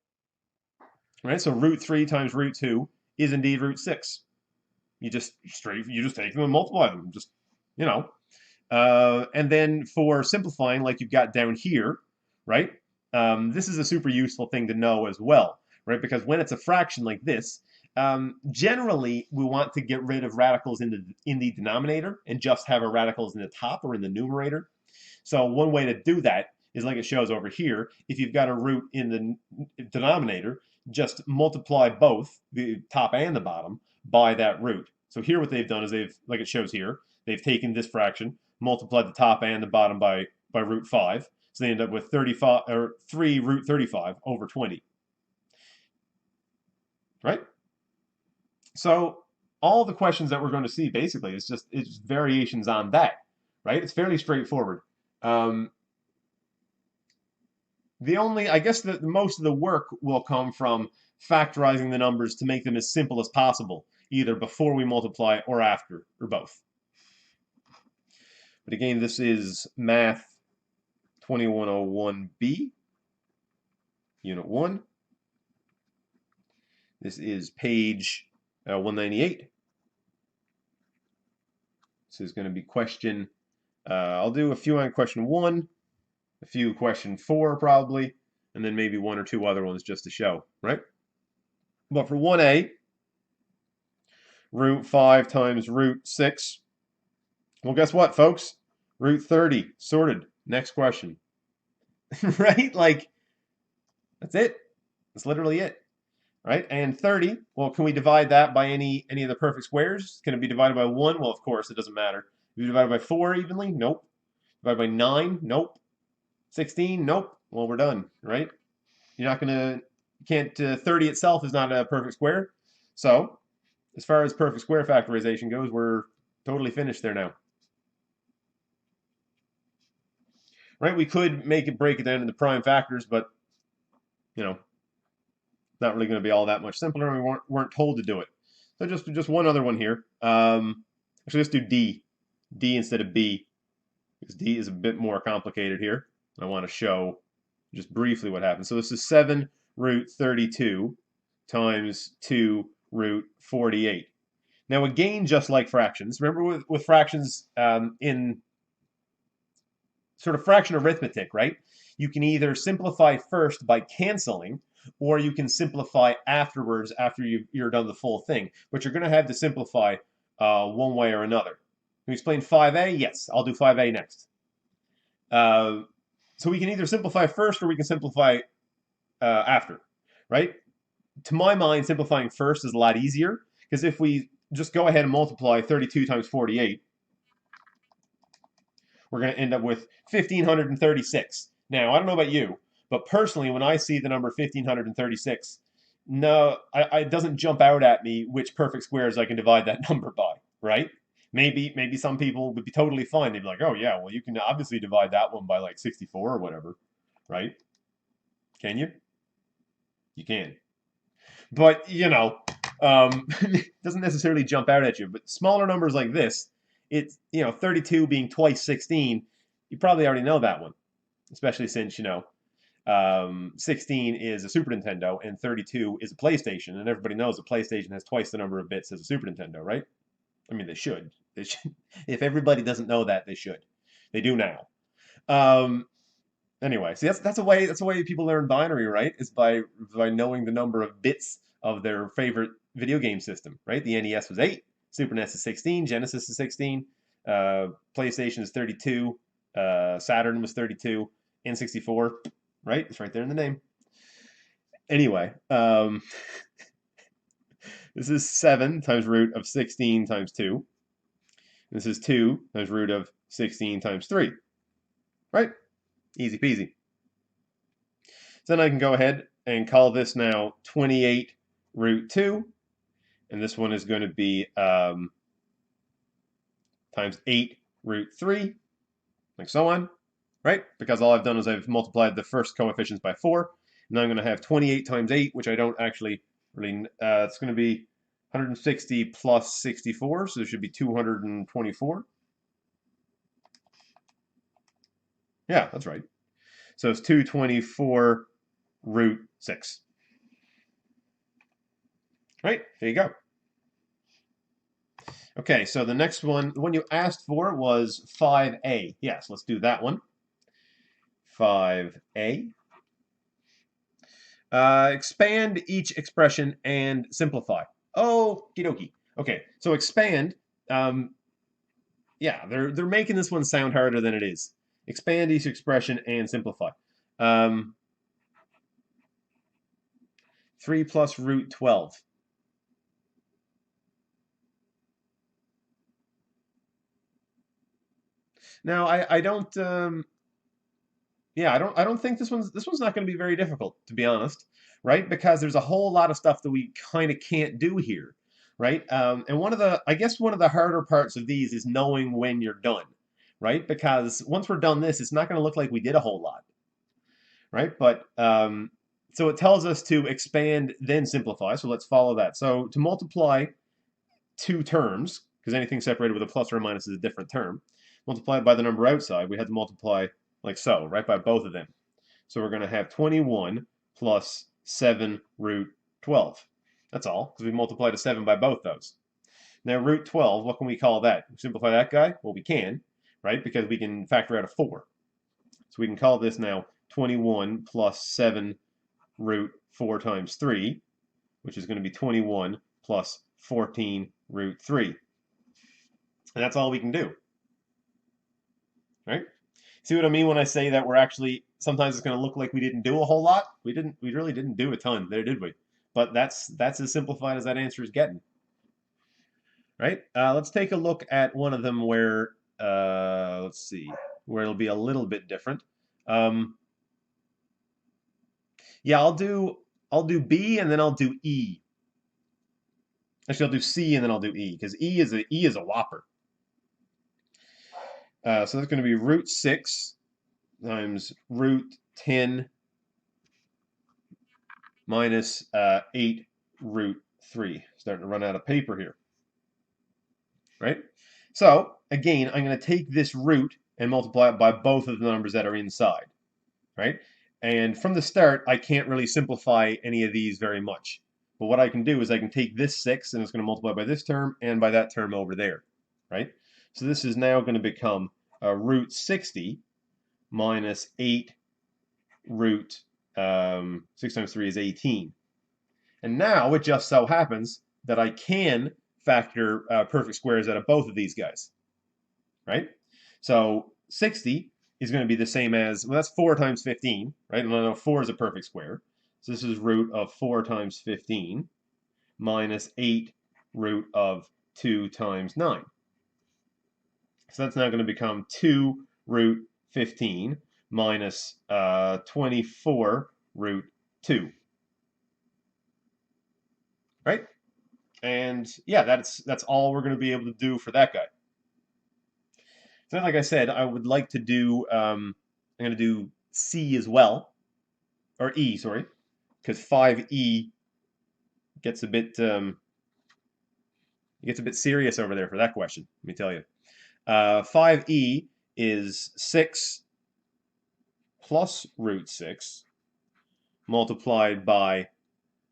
right? So root 3 times root 2 is indeed root 6. You just take them and multiply them, just you know. And then for simplifying, like you've got down here, right? This is a super useful thing to know as well, right? Because when it's a fraction like this, generally we want to get rid of radicals in the denominator and just have our radicals in the top or in the numerator. So one way to do that is like it shows over here. If you've got a root in the denominator, just multiply both the top and the bottom by that root. So here what they've done is like it shows here, they've taken this fraction, multiplied the top and the bottom by root 5. So they end up with 35 or 3 root 35 over 20. right? So all the questions that we're going to see basically is just it's variations on that, right? It's fairly straightforward. Um, the only, I guess, the most of the work will come from factorizing the numbers to make them as simple as possible, either before we multiply or after, or both. But again, this is Math 2101B, Unit 1. This is page 198. This is going to be question, I'll do a few on question 1, a few question 4 probably, and then maybe one or two other ones just to show, right? But for 1A, root 5 times root 6. Well, guess what, folks? Root 30, sorted. Next question. Right? Like, that's it. That's literally it. Right? And 30, well, can we divide that by any of the perfect squares? Can it be divided by 1? Well, of course, it doesn't matter. Can it be divided by 4 evenly? Nope. Divided by 9? Nope. 16? Nope. Well, we're done, right? You're not gonna, you can't, 30 itself is not a perfect square. So, as far as perfect square factorization goes, we're totally finished there now. Right? We could make it break it down into prime factors, but, you know, not really going to be all that much simpler, and we weren't told to do it. So just one other one here. Actually, let's do D. D instead of B, because D is a bit more complicated here. I want to show just briefly what happens. So this is 7 root 32 times 2 root 48. Now again, just like fractions, remember with fractions in sort of fraction arithmetic, right? You can either simplify first by canceling, or you can simplify afterwards after you're done the full thing. But you're going to have to simplify one way or another. Can we explain 5a? Yes, I'll do 5a next. So we can either simplify first or we can simplify after, right? To my mind, simplifying first is a lot easier, because if we just go ahead and multiply 32 times 48, we're going to end up with 1,536. Now, I don't know about you, but personally, when I see the number 1,536, no, it doesn't jump out at me which perfect squares I can divide that number by, right? Maybe some people would be totally fine. They'd be like, oh yeah, well you can obviously divide that one by like 64 or whatever, right? Can you? You can. But, it doesn't necessarily jump out at you. But smaller numbers like this, it's, 32 being twice 16, you probably already know that one, especially since, 16 is a Super Nintendo and 32 is a PlayStation, and everybody knows a PlayStation has twice the number of bits as a Super Nintendo, right? I mean, they should. They should. If everybody doesn't know that, they should. They do now. Um, Anyway, see that's a way people learn binary, right? Is by knowing the number of bits of their favorite video game system, right? The NES was 8, Super NES is 16, Genesis is 16, PlayStation is 32, Saturn was 32, N64, right? It's right there in the name. Anyway, this is 7 times root of 16 times 2. This is 2 times root of 16 times 3, right? Easy peasy. So then I can go ahead and call this now 28 root 2. And this one is going to be times 8 root 3, like so on, right? Because all I've done is I've multiplied the first coefficients by 4. Now I'm going to have 28 times 8, which I don't actually really, it's going to be 160 plus 64, so there should be 224. Yeah, that's right. So it's 224 root 6. Right, there you go. Okay, so the next one, the one you asked for was 5a. Yes, let's do that one. 5a. Expand each expression and simplify. Okie dokie. Okay, so expand. Yeah, they're making this one sound harder than it is. Expand each expression and simplify. 3 plus root 12. Now, I don't, Yeah, I don't think this one's not going to be very difficult, to be honest, right? Because there's a whole lot of stuff that we kind of can't do here, right? And I guess one of the harder parts of these is knowing when you're done, right? Because once we're done this, it's not going to look like we did a whole lot, right? But so it tells us to expand, then simplify. So let's follow that. So to multiply two terms, because anything separated with a plus or a minus is a different term, multiplied by the number outside, we had to multiply like so, right, by both of them. So we're going to have 21 plus 7 root 12. That's all, because we multiplied a 7 by both those. Now root 12, what can we call that? Simplify that guy? Well, we can, right, because we can factor out a 4. So we can call this now 21 plus 7 root 4 times 3, which is going to be 21 plus 14 root 3. And that's all we can do, right? See what I mean when I say that we're actually, sometimes it's going to look like we didn't do a whole lot? We really didn't do a ton there, did we? But that's as simplified as that answer is getting, right? Let's take a look at one of them where, let's see, where it'll be a little bit different. Yeah, I'll do B and then I'll do E. Actually, I'll do C and then I'll do E because E is a whopper. So that's going to be root 6 times root 10 minus 8 root 3. Starting to run out of paper here, right? So again, I'm going to take this root and multiply it by both of the numbers that are inside, right? And from the start, I can't really simplify any of these very much. But what I can do is I can take this 6 and it's going to multiply by this term and by that term over there, right? So this is now going to become root 60 minus 8 root 6 times 3 is 18. And now it just so happens that I can factor perfect squares out of both of these guys, right? So 60 is going to be the same as, well, that's 4 times 15, right? And I know 4 is a perfect square. So this is root of 4 times 15 minus 8 root of 2 times 9. So that's now going to become 2 root 15 minus 24 root 2. Right? And yeah, that's all we're going to be able to do for that guy. So like I said, I would like to do, I'm going to do C as well, or E, sorry, because 5E gets a bit, it gets a bit serious over there for that question, let me tell you. 5E is 6 plus root 6 multiplied by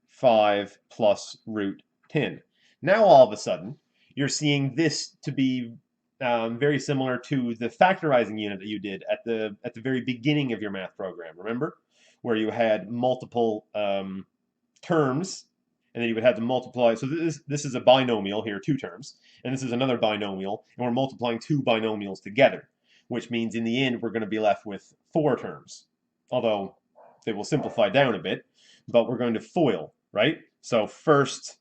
5 plus root 10. Now all of a sudden, you're seeing this to be very similar to the factorizing unit that you did at the very beginning of your math program. Remember, where you had multiple terms, and then you would have to multiply. So this is a binomial here, 2 terms, and this is another binomial, and we're multiplying 2 binomials together, which means in the end we're going to be left with 4 terms. Although they will simplify down a bit, but we're going to FOIL, right? So first,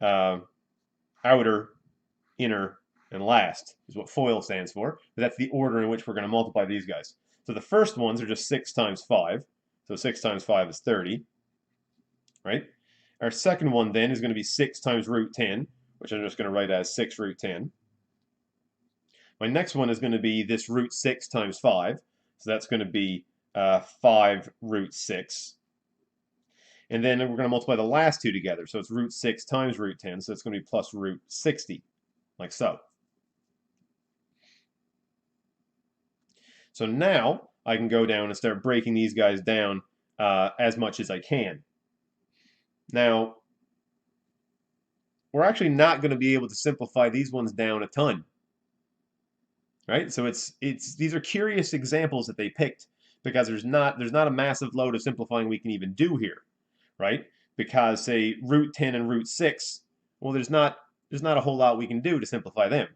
outer, inner, and last is what FOIL stands for. That's the order in which we're going to multiply these guys. So the first ones are just 6 times 5. So 6 times 5 is 30, right? Our second one then is going to be 6 times root 10, which I'm just going to write as 6 root 10. My next one is going to be this root 6 times 5. So that's going to be 5 root 6. And then we're going to multiply the last two together. So it's root 6 times root 10. So it's going to be plus root 60, like so. So now I can go down and start breaking these guys down as much as I can. Now, we're actually not going to be able to simplify these ones down a ton, right? So these are curious examples that they picked because there's not a massive load of simplifying we can even do here, right? Because say root 10 and root 6, well, there's not a whole lot we can do to simplify them.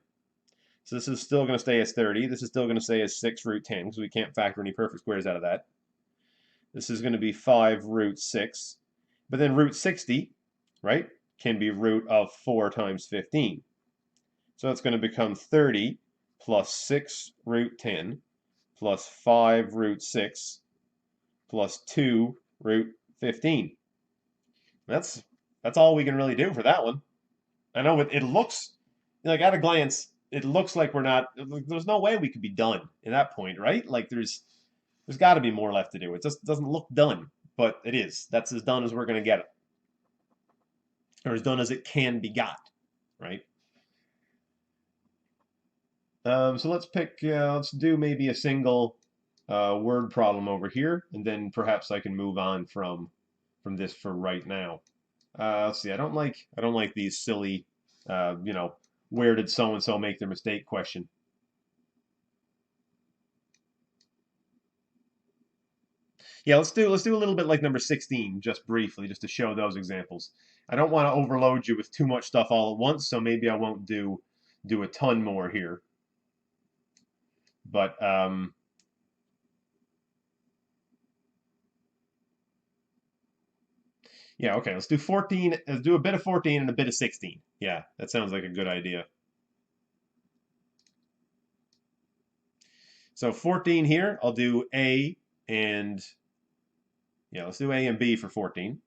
So this is still going to stay as 30. This is still going to stay as 6 root 10 because we can't factor any perfect squares out of that. This is going to be 5 root 6. But then root 60, right, can be root of 4 times 15. So it's going to become 30 plus 6 root 10 plus 5 root 6 plus 2 root 15. That's all we can really do for that one. I know it looks like at a glance, it looks like we're not. There's no way we could be done at that point, right? Like there's got to be more left to do. It just doesn't look done, but it is. That's as done as we're going to get it, or as done as it can be got, right? So let's pick. Let's do maybe a single word problem over here, and then perhaps I can move on from this for right now. Let's see. I don't like these silly, you know, where did so and so make their mistake question. Yeah, let's do a little bit like number 16, just briefly, just to show those examples. I don't want to overload you with too much stuff all at once, so maybe I won't do a ton more here. But yeah, okay, let's do 14. Let's do a bit of 14 and a bit of 16. Yeah, that sounds like a good idea. So 14 here, I'll do A and yeah, let's do A and B for 14.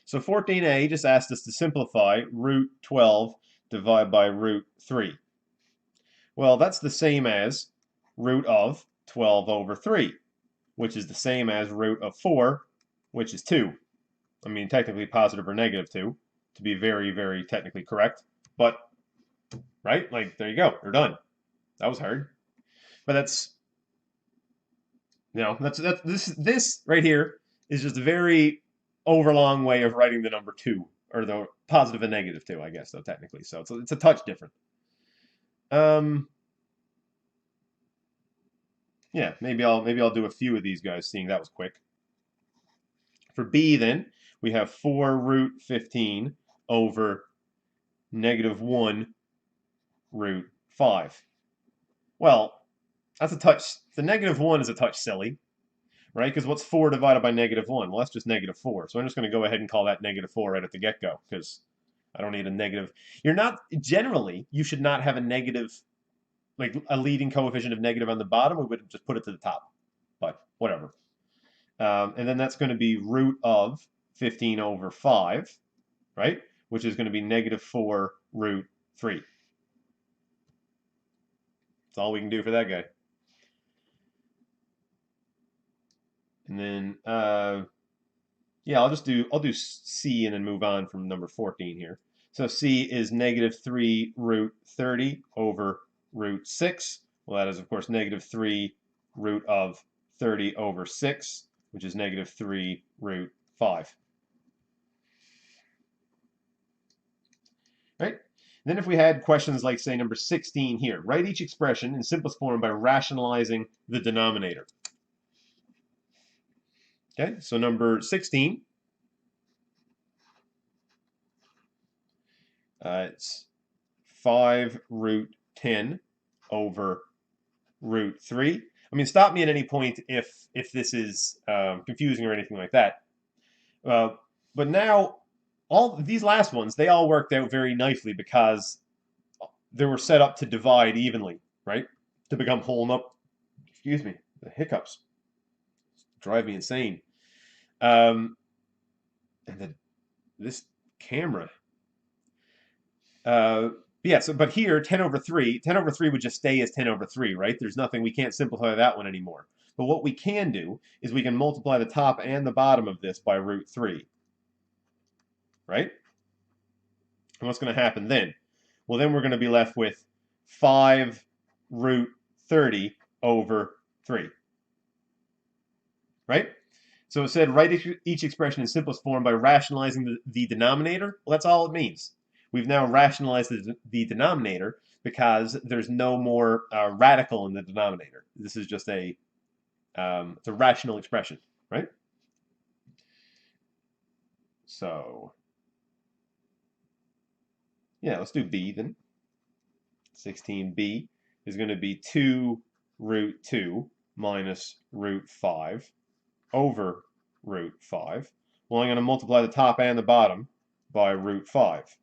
So 14a just asked us to simplify root 12 divided by root 3. Well, that's the same as root of 12 over 3, which is the same as root of 4, which is 2. I mean, technically positive or negative 2, to be very, very technically correct. But, right? Like, there you go. We're done. That was hard. But that's, you know, that's this right here is just a very overlong way of writing the number 2, or the positive and negative 2, I guess, though, technically. So it's a touch different. Yeah, maybe I'll do a few of these guys, seeing that was quick. For B, then, we have 4 root 15 over negative 1 root 5. Well, that's a touch. The negative 1 is a touch silly, right? Because what's 4 divided by negative 1? Well, that's just negative 4. So I'm just going to go ahead and call that negative 4 right at the get-go, because I don't need a negative. You're not, generally, you should not have a negative, like a leading coefficient of negative on the bottom. We would just put it to the top, but whatever. And then that's going to be root of 15 over 5, right? Which is going to be negative 4 root 3. That's all we can do for that guy. And then, yeah, I'll do C and then move on from number 14 here. So C is negative 3 root 30 over root 6. Well, that is, of course, negative 3 root of 30 over 6, which is negative 3 root 5. Right? Then if we had questions like, say, number 16 here, write each expression in simplest form by rationalizing the denominator. Okay, so number 16, it's 5 root 10 over root 3. I mean, stop me at any point if this is confusing or anything like that. But now, all these last ones, they all worked out very nicely because they were set up to divide evenly, right? To become whole number. Excuse me, the hiccups drive me insane. And this camera. Yeah, so but here 10 over 3 would just stay as 10 over 3, right? There's nothing, we can't simplify that one anymore. But what we can do is we can multiply the top and the bottom of this by root 3, right? And what's going to happen then? Well, then we're going to be left with 5 root 30 over 3, right? So it said write each expression in simplest form by rationalizing the denominator. Well, that's all it means. We've now rationalized the denominator because there's no more radical in the denominator. This is just it's a rational expression, right? So, yeah, let's do B then. 16b is going to be 2 root 2 minus root 5 over root 5. Well, I'm going to multiply the top and the bottom by root 5.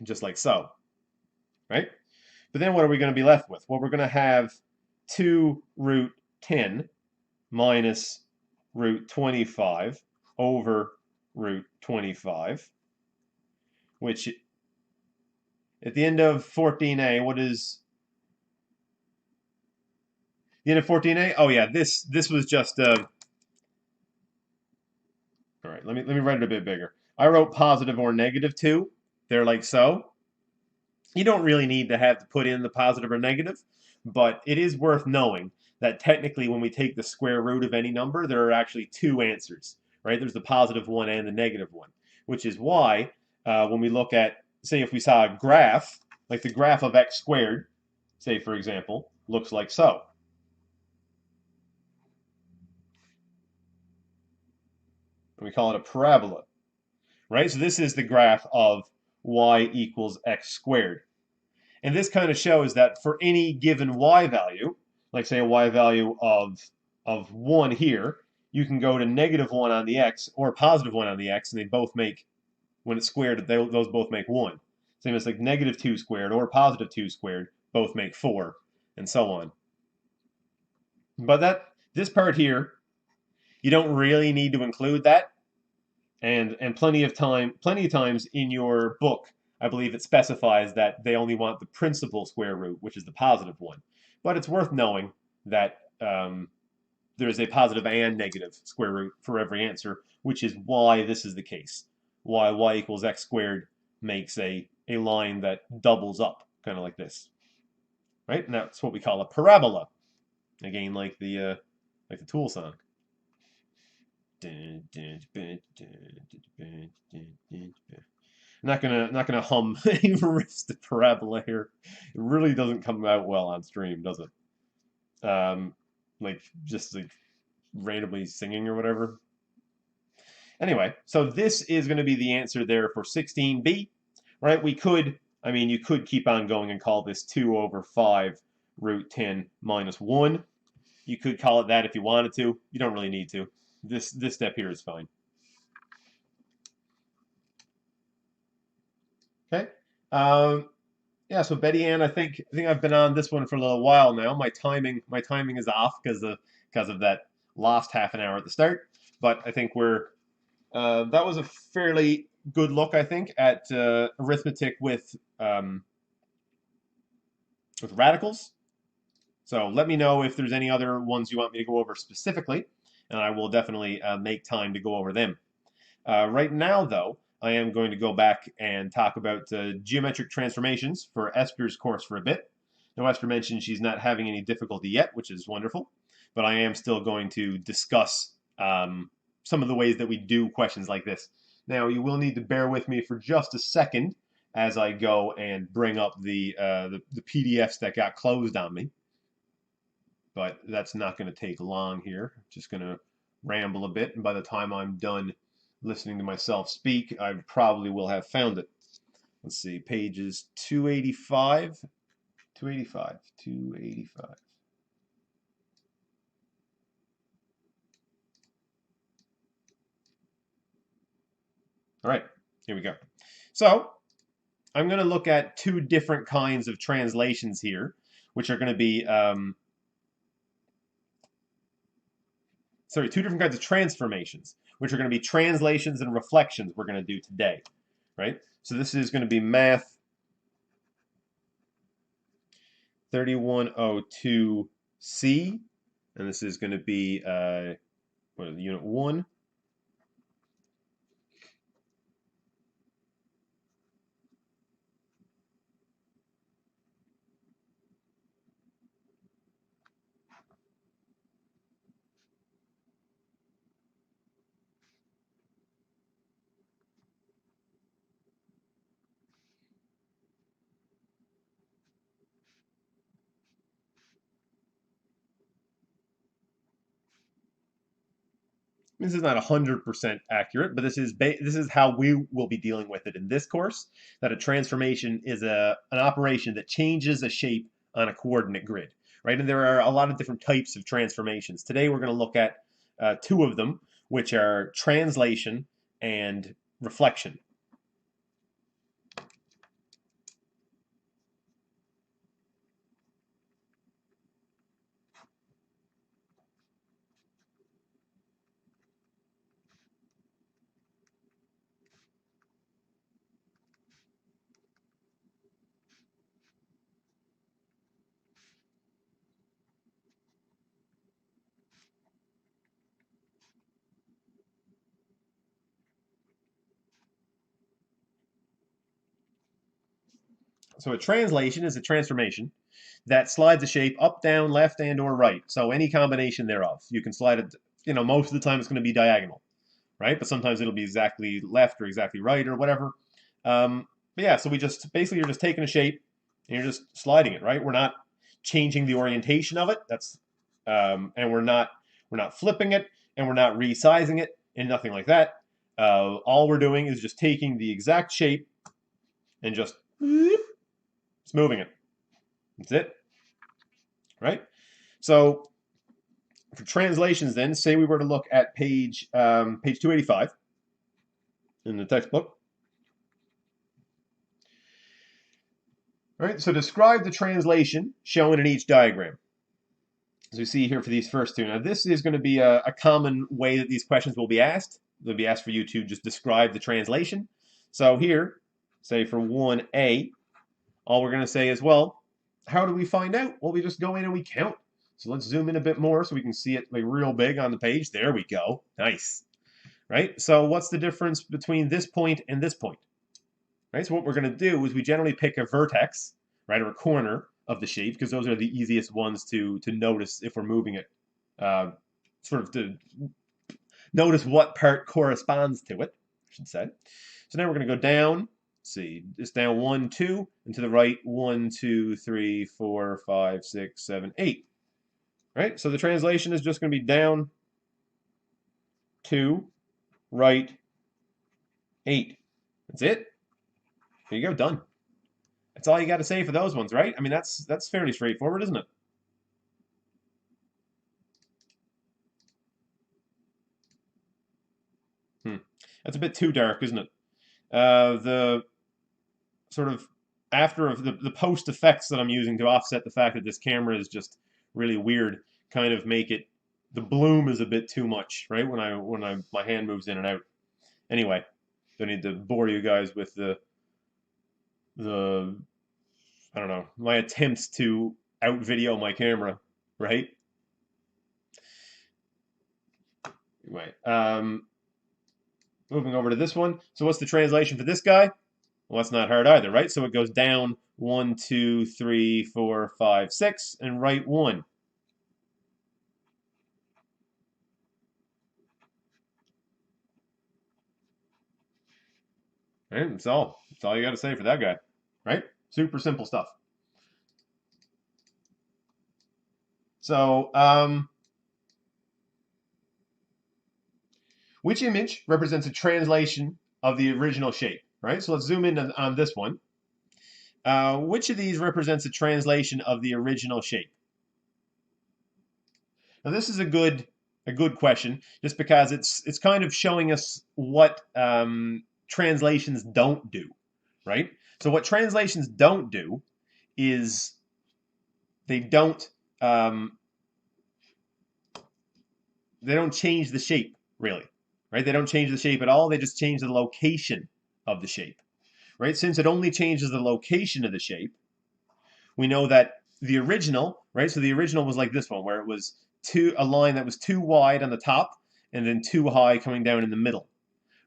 just like so, right? But then what are we going to be left with? Well, we're going to have 2 root 10 minus root 25 over root 25, which at the end of 14a, what is the end of 14a? Oh yeah, this was just all right. Let me write it a bit bigger. I wrote positive or negative 2. They're like so. You don't really need to have to put in the positive or negative, but it is worth knowing that technically when we take the square root of any number, there are actually two answers, right? There's the positive one and the negative one, which is why when we look at, say, if we saw a graph, like the graph of x squared, say, for example, looks like so. And we call it a parabola, right? So this is the graph of y equals x squared. And this kind of shows that for any given y value, like say a y value of 1 here, you can go to negative 1 on the x or positive 1 on the x, and they both make, when it's squared, those both make 1. Same as like negative 2 squared or positive 2 squared, both make 4, and so on. But this part here, you don't really need to include that. And plenty of times in your book, I believe it specifies that they only want the principal square root, which is the positive one. But it's worth knowing that there is a positive and negative square root for every answer, which is why this is the case. Why y equals x squared makes a line that doubles up, kind of like this, right? And that's what we call a parabola. Again, like the Tool song. I'm not gonna hum any riffs to parabola here. It really doesn't come out well on stream, does it? Like just like randomly singing or whatever. Anyway, so this is going to be the answer there for 16b, right? You could keep on going and call this 2 over 5 root 10 minus 1. You could call it that if you wanted to. You don't really need to. This step here is fine. Okay. Yeah. So Betty Ann, I think I've been on this one for a little while now. My timing is off because of that lost half an hour at the start. But I think that was a fairly good look, I think, at arithmetic with radicals. So let me know if there's any other ones you want me to go over specifically, and I will definitely make time to go over them. Right now, though, I am going to go back and talk about geometric transformations for Esther's course for a bit. Now, Esther mentioned she's not having any difficulty yet, which is wonderful, but I am still going to discuss some of the ways that we do questions like this. Now, you will need to bear with me for just a second as I go and bring up the PDFs that got closed on me. But that's not going to take long here. I'm just going to ramble a bit, and by the time I'm done listening to myself speak, I probably will have found it. Let's see, pages 285, 285, 285. All right, here we go. So I'm going to look at two different kinds of translations here, which are going to be two different kinds of transformations, which are going to be translations and reflections we're going to do today, right? So this is going to be Math 3102C, and this is going to be Unit 1. This is not 100% accurate, but this is how we will be dealing with it in this course. That a transformation is an operation that changes a shape on a coordinate grid, right? And there are a lot of different types of transformations. Today we're going to look at two of them, which are translation and reflection. So a translation is a transformation that slides a shape up, down, left, and or right. So any combination thereof. You can slide it, most of the time it's going to be diagonal, right? But sometimes it'll be exactly left or exactly right or whatever. But yeah, so we just basically you're just taking a shape and you're just sliding it, right? We're not changing the orientation of it. And we're not flipping it and we're not resizing it and nothing like that. All we're doing is just taking the exact shape and just moving it. That's it, right? So for translations, then, say we were to look at page 285 in the textbook. All right, so describe the translation shown in each diagram. As we see here for these first two. Now, this is going to be a common way that these questions will be asked. They'll be asked for you to just describe the translation. So here, say for 1A, all we're going to say is, well, how do we find out? Well, we just go in and we count. So let's zoom in a bit more so we can see it like real big on the page. There we go. Nice. Right? So what's the difference between this point and this point? Right? So what we're going to do is we generally pick a vertex, right, or a corner of the shape, because those are the easiest ones to notice if we're moving it, sort of to notice what part corresponds to it, I should say. So now we're going to go down. See, it's down 1, 2, and to the right 1, 2, 3, 4, 5, 6, 7, 8. Right? So the translation is just going to be down 2, right 8. That's it. There you go, done. That's all you got to say for those ones, right? I mean, that's fairly straightforward, isn't it? That's a bit too dark, isn't it? The sort of after of the post effects that I'm using to offset the fact that this camera is just really weird, kind of make it the bloom is a bit too much, right? When my hand moves in and out. Anyway, don't need to bore you guys with the I don't know, my attempts to out video my camera, right? Anyway, moving over to this one. So what's the translation for this guy? Well, that's not hard either, right? So it goes down 1, 2, 3, 4, 5, 6, and right 1. Right? That's all you got to say for that guy, right? Super simple stuff. So, which image represents a translation of the original shape, right? So let's zoom in on this one. Which of these represents a translation of the original shape? Now this is a good question, just because it's kind of showing us what translations don't do, right? So what translations don't do is they don't change the shape really, right? They don't change the shape at all. They just change the location of the shape, right? Since it only changes the location of the shape, we know that the original, right? So the original was like this one, where it was a line that was too wide on the top and then too high coming down in the middle,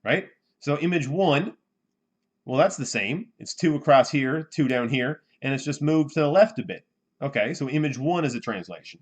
right? So image 1, well, that's the same. It's 2 across here, 2 down here, and it's just moved to the left a bit. Okay, so image 1 is a translation.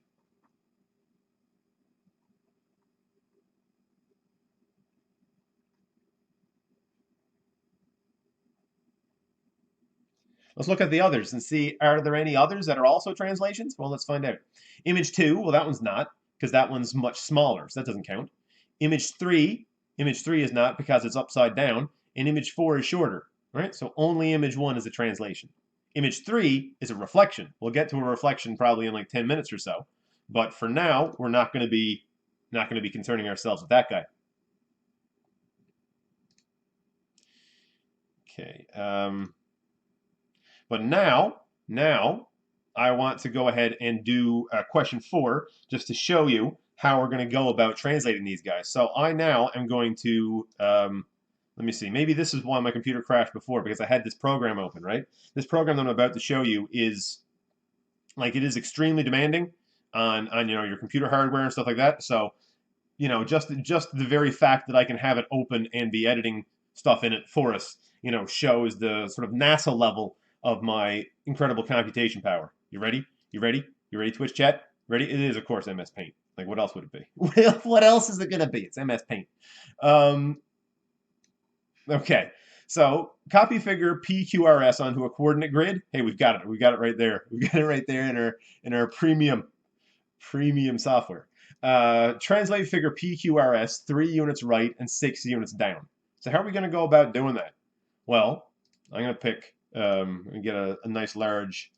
Let's look at the others and see, are there any others that are also translations? Well, let's find out. Image 2, well, that one's not, because that one's much smaller, so that doesn't count. Image 3 is not because it's upside down, and image 4 is shorter, right? So only image 1 is a translation. Image 3 is a reflection. We'll get to a reflection probably in like 10 minutes or so, but for now, we're not going to be concerning ourselves with that guy. Okay. But now I want to go ahead and do question 4 just to show you how we're going to go about translating these guys. So I now am going to, let me see, maybe this is why my computer crashed before, because I had this program open, right? This program that I'm about to show you is, like, it is extremely demanding on your computer hardware and stuff like that. So, just the very fact that I can have it open and be editing stuff in it for us, shows the sort of NASA level of my incredible computation power. You ready? You ready? You ready, Twitch chat? Ready? It is, of course, MS Paint. Like, what else would it be? What else is it going to be? It's MS Paint. Um, okay. So copy figure PQRS onto a coordinate grid. Hey, we've got it. We've got it right there. We've got it right there in our premium software. Translate figure PQRS 3 units right and 6 units down. So how are we going to go about doing that? Well, I'm going to pick and get a nice large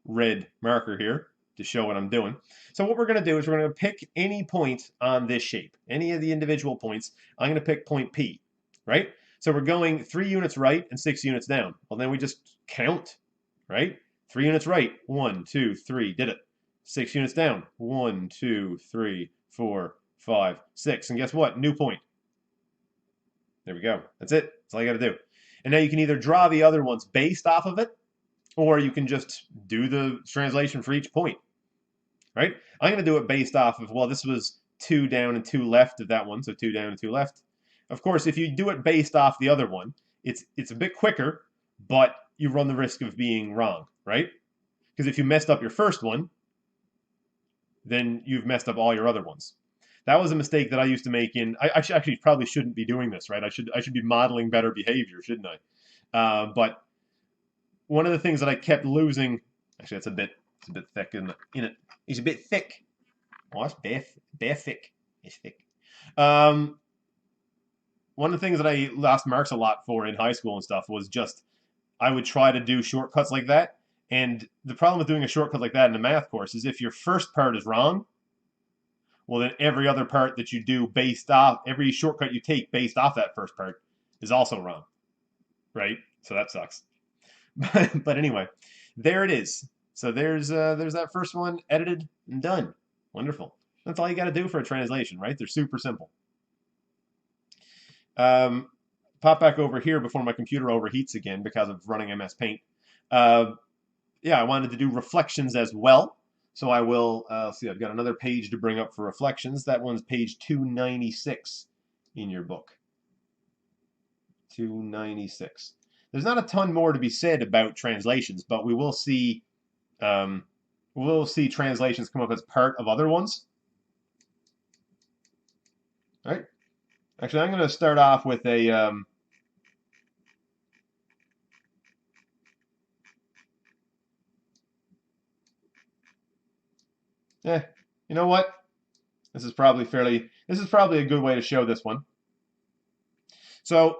red marker here to show what I'm doing. So what we're going to do is we're going to pick any point on this shape, any of the individual points. I'm going to pick point P, right? So we're going 3 units right and 6 units down. Well, then we just count, right? 3 units right, 1, 2, 3, did it. 6 units down, 1, 2, 3, 4, 5, 6. And guess what? New point. There we go. That's it. That's all you got to do. And now you can either draw the other ones based off of it, or you can just do the translation for each point, right? I'm going to do it based off of, well, this was 2 down and 2 left of that one, so 2 down and 2 left. Of course, if you do it based off the other one, it's a bit quicker, but you run the risk of being wrong, right? Because if you messed up your first one, then you've messed up all your other ones. That was a mistake that I used to make I actually probably shouldn't be doing this, right? I should be modeling better behavior, shouldn't I? But one of the things that I kept losing, actually, it's a bit thick in it. It's a bit thick. Oh, it's bare thick. It's thick. One of the things that I lost marks a lot for in high school and stuff was just I would try to do shortcuts like that. And the problem with doing a shortcut like that in a math course is if your first part is wrong, well, then every other part that you do every shortcut you take based off that first part is also wrong, right? So that sucks. But anyway, there it is. So there's that first one edited and done. Wonderful. That's all you got to do for a translation, right? They're super simple. Pop back over here before my computer overheats again because of running MS Paint. Yeah, I wanted to do reflections as well. So I will, see, I've got another page to bring up for reflections. That one's page 296 in your book. 296. There's not a ton more to be said about translations, but we will see translations come up as part of other ones. All right. Actually, I'm going to start off with a you know what? This is probably a good way to show this one. So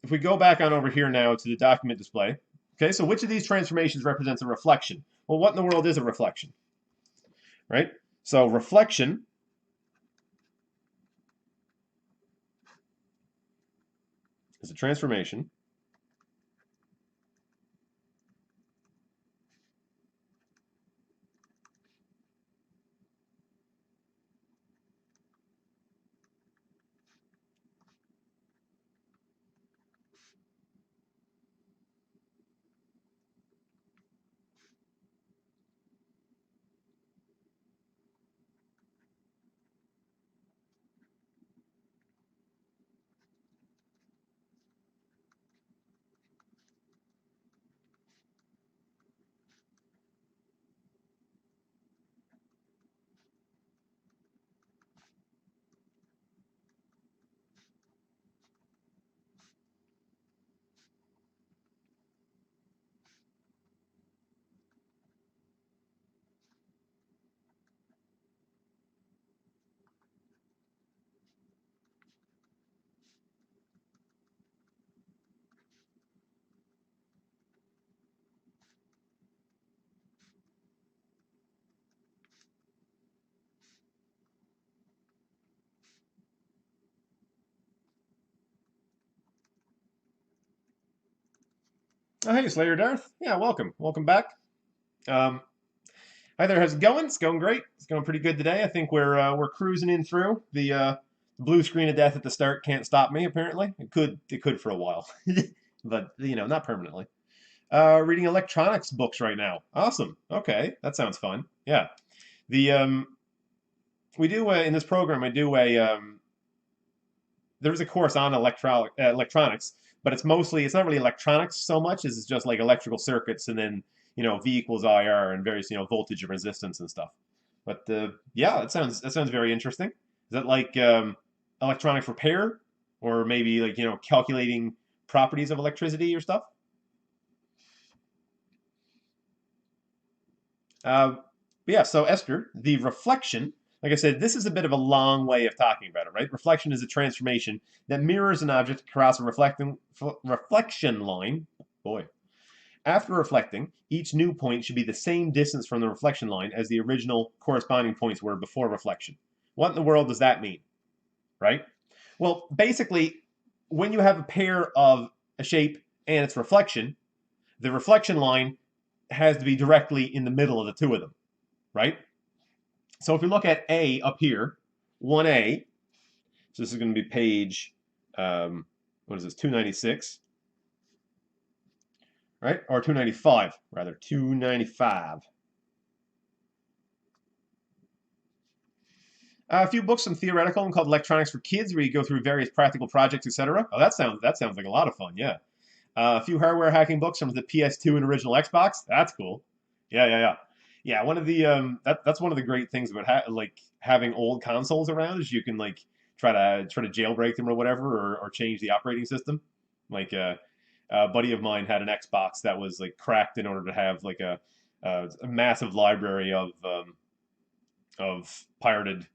if we go back on over here now to the document display, okay, so which of these transformations represents a reflection? Well, what in the world is a reflection? Right? So reflection is a transformation Oh, hey, Slayer Darth. Yeah, welcome. Welcome back. Um, Hi there. How's it going? It's going great. It's going pretty good today. I think we're cruising in through. The blue screen of death at the start can't stop me. Apparently, it could for a while, but not permanently. Reading electronics books right now. Awesome. Okay, that sounds fun. Yeah. The we do in this program. I do a there's a course on electronics, but it's not really electronics so much as it's just like electrical circuits and then V equals IR and various voltage and resistance and stuff. But yeah, that sounds very interesting. Is that like electronics repair, or maybe like calculating properties of electricity or stuff? Uh, yeah, so Esther, the reflection, like I said, this is a bit of a long way of talking about it, right? Reflection is a transformation that mirrors an object across a reflection line. Boy. After reflecting, each new point should be the same distance from the reflection line as the original corresponding points were before reflection. What in the world does that mean, right? Well, basically, when you have a pair of a shape and its reflection, the reflection line has to be directly in the middle of the two of them, right? So if you look at A up here, 1A, so this is going to be page, what is this, 296, right? Or 295, rather, 295. A few books, some theoretical, and called Electronics for Kids, where you go through various practical projects, etc. Oh, that sounds like a lot of fun. Yeah. A few hardware hacking books from the PS2 and original Xbox. That's cool. Yeah, yeah, yeah. Yeah, one of the that's one of the great things about like having old consoles around is you can like try to jailbreak them or whatever, or change the operating system. Like a buddy of mine had an Xbox that was like cracked in order to have like a massive library of pirated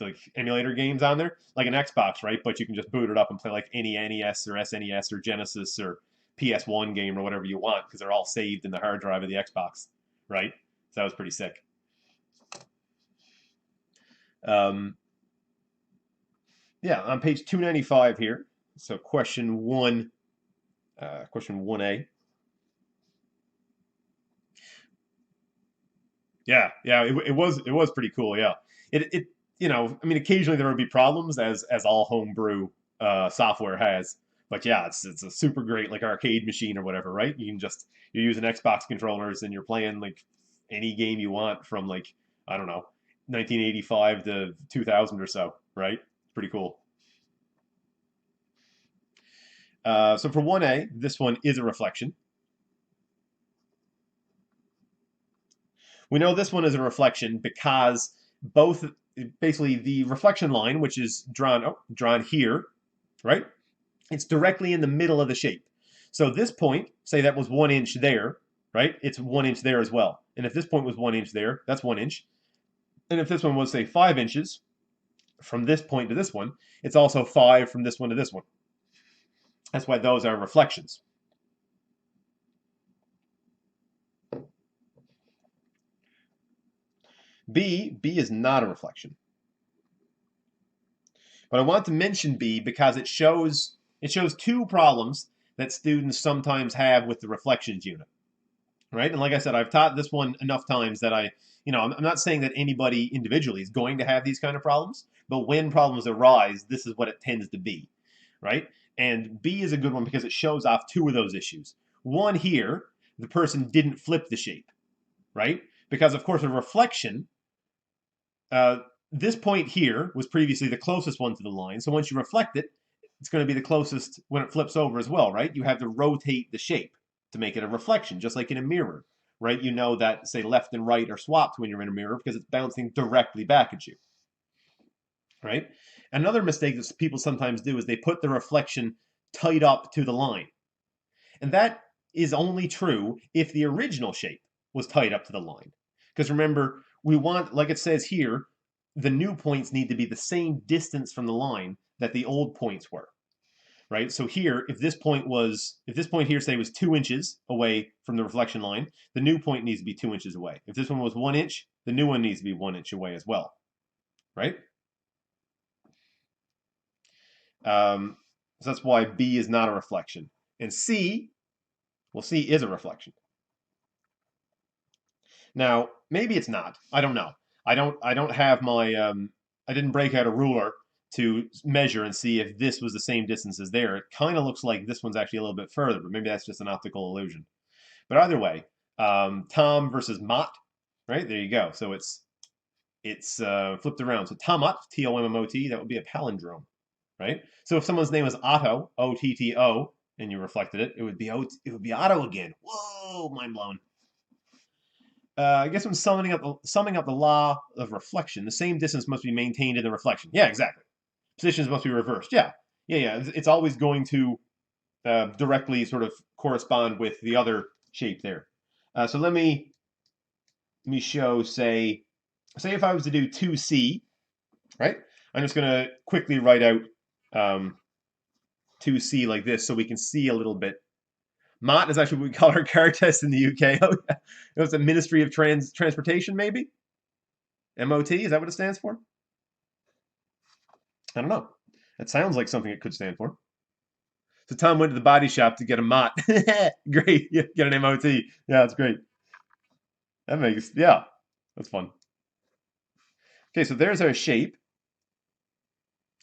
like emulator games on there, like an Xbox, right? But you can just boot it up and play like any NES or SNES or Genesis or PS1 game or whatever you want because they're all saved in the hard drive of the Xbox, right? So that was pretty sick. Um, yeah, on page 295 here. So question 1A. Yeah, yeah, it was pretty cool. Yeah, it I mean, occasionally there would be problems as all homebrew software has, but yeah, it's a super great like arcade machine or whatever, right? You're using Xbox controllers and you're playing like any game you want from like I don't know 1985 to 2000 or so, right? Pretty cool. So for 1A, this one is a reflection. We know this one is a reflection because both basically the reflection line, which is drawn here, right? It's directly in the middle of the shape. So this point, say that was 1 inch there, right? It's 1 inch there as well. And if this point was 1 inch there, that's 1 inch. And if this one was say 5 inches from this point to this one, it's also five from this one to this one. That's why those are reflections. B is not a reflection. But I want to mention B because it shows two problems that students sometimes have with the reflections unit, right? And like I said, I've taught this one enough times that I'm not saying that anybody individually is going to have these kind of problems, but when problems arise, this is what it tends to be, right? And B is a good one because it shows off two of those issues. One here, the person didn't flip the shape, right? Because of course a reflection uh, this point here was previously the closest one to the line. So once you reflect it, it's going to be the closest when it flips over as well, right? You have to rotate the shape to make it a reflection, just like in a mirror, right? You know that, say, left and right are swapped when you're in a mirror because it's bouncing directly back at you, right? Another mistake that people sometimes do is they put the reflection tight up to the line. And that is only true if the original shape was tight up to the line. Because remember, we want, like it says here, the new points need to be the same distance from the line that the old points were, right? So here, if this point here, say, was 2 inches away from the reflection line, the new point needs to be 2 inches away. If this one was 1 inch, the new one needs to be 1 inch away as well, right? So that's why B is not a reflection. And C is a reflection. Now, maybe it's not. I don't know. I don't have my I didn't break out a ruler to measure and see if this was the same distance as there. It kind of looks like this one's actually a little bit further, but maybe that's just an optical illusion. But either way, Tom versus Mott, right? There you go. So it's flipped around. So Tommot, Tommot, that would be a palindrome, right? So if someone's name is Otto, Otto, and you reflected it, it would be auto again. Whoa, mind blown. I guess I'm summing up the law of reflection. The same distance must be maintained in the reflection. Yeah, exactly. Positions must be reversed. Yeah, yeah. It's always going to directly sort of correspond with the other shape there. So let me show, say if I was to do 2C, right? I'm just going to quickly write out 2C like this so we can see a little bit. MOT is actually what we call our car test in the UK. Oh, yeah. It was the Ministry of Transportation, maybe? MOT, is that what it stands for? I don't know. That sounds like something it could stand for. So Tom went to the body shop to get a MOT. Great. Yeah, get an MOT. Yeah, that's great. Yeah, that's fun. Okay, so there's our shape.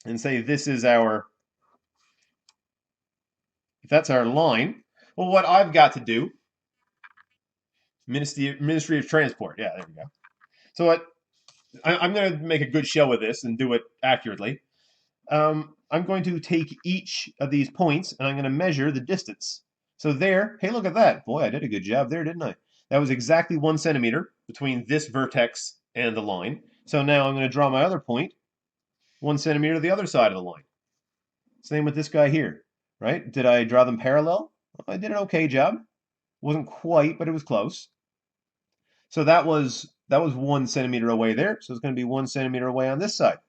And say this is if that's our line, well, what I've got to do, Ministry of Transport. Yeah, there we go. So I'm going to make a good show of this and do it accurately. I'm going to take each of these points and I'm going to measure the distance. So there, hey, look at that. Boy, I did a good job there, didn't I? That was exactly 1 centimeter between this vertex and the line. So now I'm going to draw my other point 1 centimeter to the other side of the line. Same with this guy here, right? Did I draw them parallel? I did an okay job. Wasn't quite, but it was close. So that was 1 centimeter away there. So it's going to be 1 centimeter away on this side.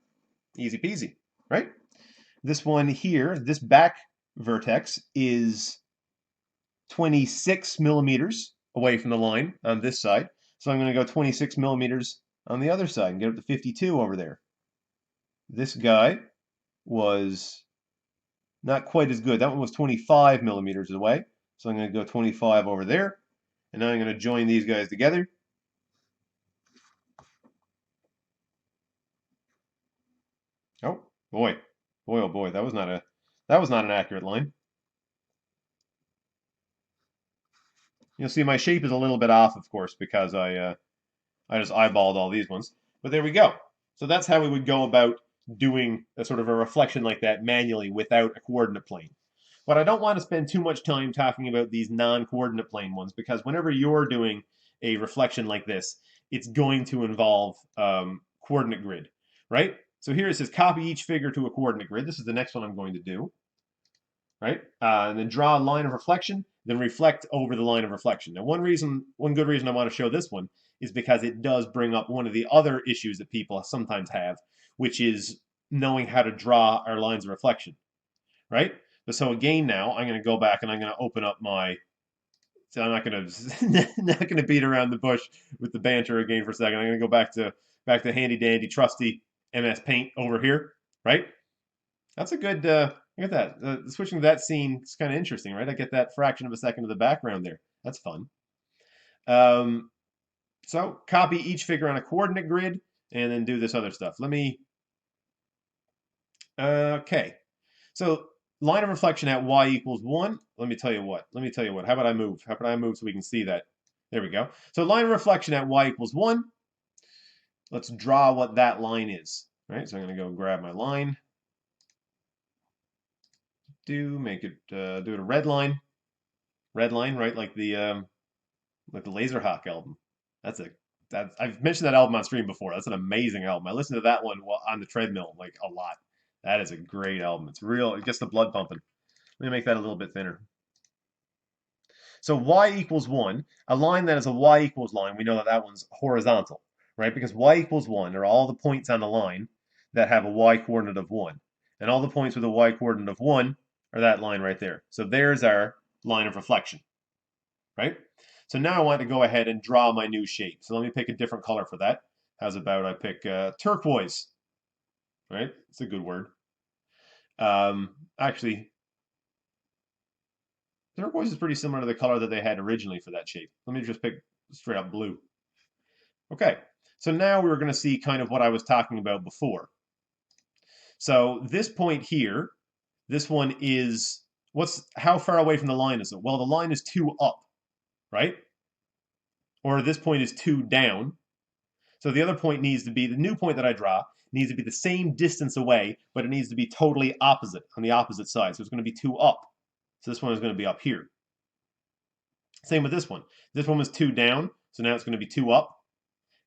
Easy peasy, right? This one here, this back vertex is 26 millimeters away from the line on this side. So I'm going to go 26 millimeters on the other side and get up to 52 over there. This guy was not quite as good. That one was 25 millimeters away. So I'm going to go 25 over there. And now I'm going to join these guys together. Oh boy, boy, oh boy, that was not an accurate line. You'll see my shape is a little bit off, of course, because I just eyeballed all these ones. But there we go. So that's how we would go about doing a sort of a reflection like that manually without a coordinate plane. But I don't want to spend too much time talking about these non-coordinate plane ones because whenever you're doing a reflection like this, it's going to involve coordinate grid, right? So here it says copy each figure to a coordinate grid. This is the next one I'm going to do, right? And then draw a line of reflection, then reflect over the line of reflection. Now, one good reason I want to show this one is because it does bring up one of the other issues that people sometimes have, which is knowing how to draw our lines of reflection, right? But so again, now I'm going to go back and I'm going to open up my. So I'm not going to not going to beat around the bush with the banter again for a second. I'm going to go back to handy dandy trusty MS Paint over here, right? That's a good. Look at that. Switching to that scene is kind of interesting, right? I get that fraction of a second of the background there. That's fun. Um, so copy each figure on a coordinate grid and then do this other stuff. Let me. Okay. So line of reflection at y equals 1. Let me tell you what. Let me tell you what. How about I move? How about I move so we can see that? There we go. So line of reflection at y equals 1. Let's draw what that line is. All right, so I'm going to go grab my line. Make it do it a red line, right? Like the Laserhawk album. I've mentioned that album on stream before. That's an amazing album. I listened to that one on the treadmill like a lot. That is a great album. It's real. It gets the blood pumping. Let me make that a little bit thinner. So y equals 1, a line that is a y equals line, we know that that one's horizontal, right? Because y equals 1 are all the points on the line that have a y coordinate of 1. And all the points with a y coordinate of 1 are that line right there. So there's our line of reflection, right? So now I want to go ahead and draw my new shape. So let me pick a different color for that. How's about I pick turquoise, right? It's a good word. Actually, turquoise is pretty similar to the color that they had originally for that shape. Let me just pick straight up blue. Okay, so now we're going to see kind of what I was talking about before. So this point here, this one is, how far away from the line is it? Well, the line is 2 up, right? Or this point is 2 down. So the other point needs to be, the new point that I draw, needs to be the same distance away, but it needs to be totally opposite, on the opposite side. So it's going to be 2 up. So this one is going to be up here. Same with this one. This one was 2 down, so now it's going to be 2 up.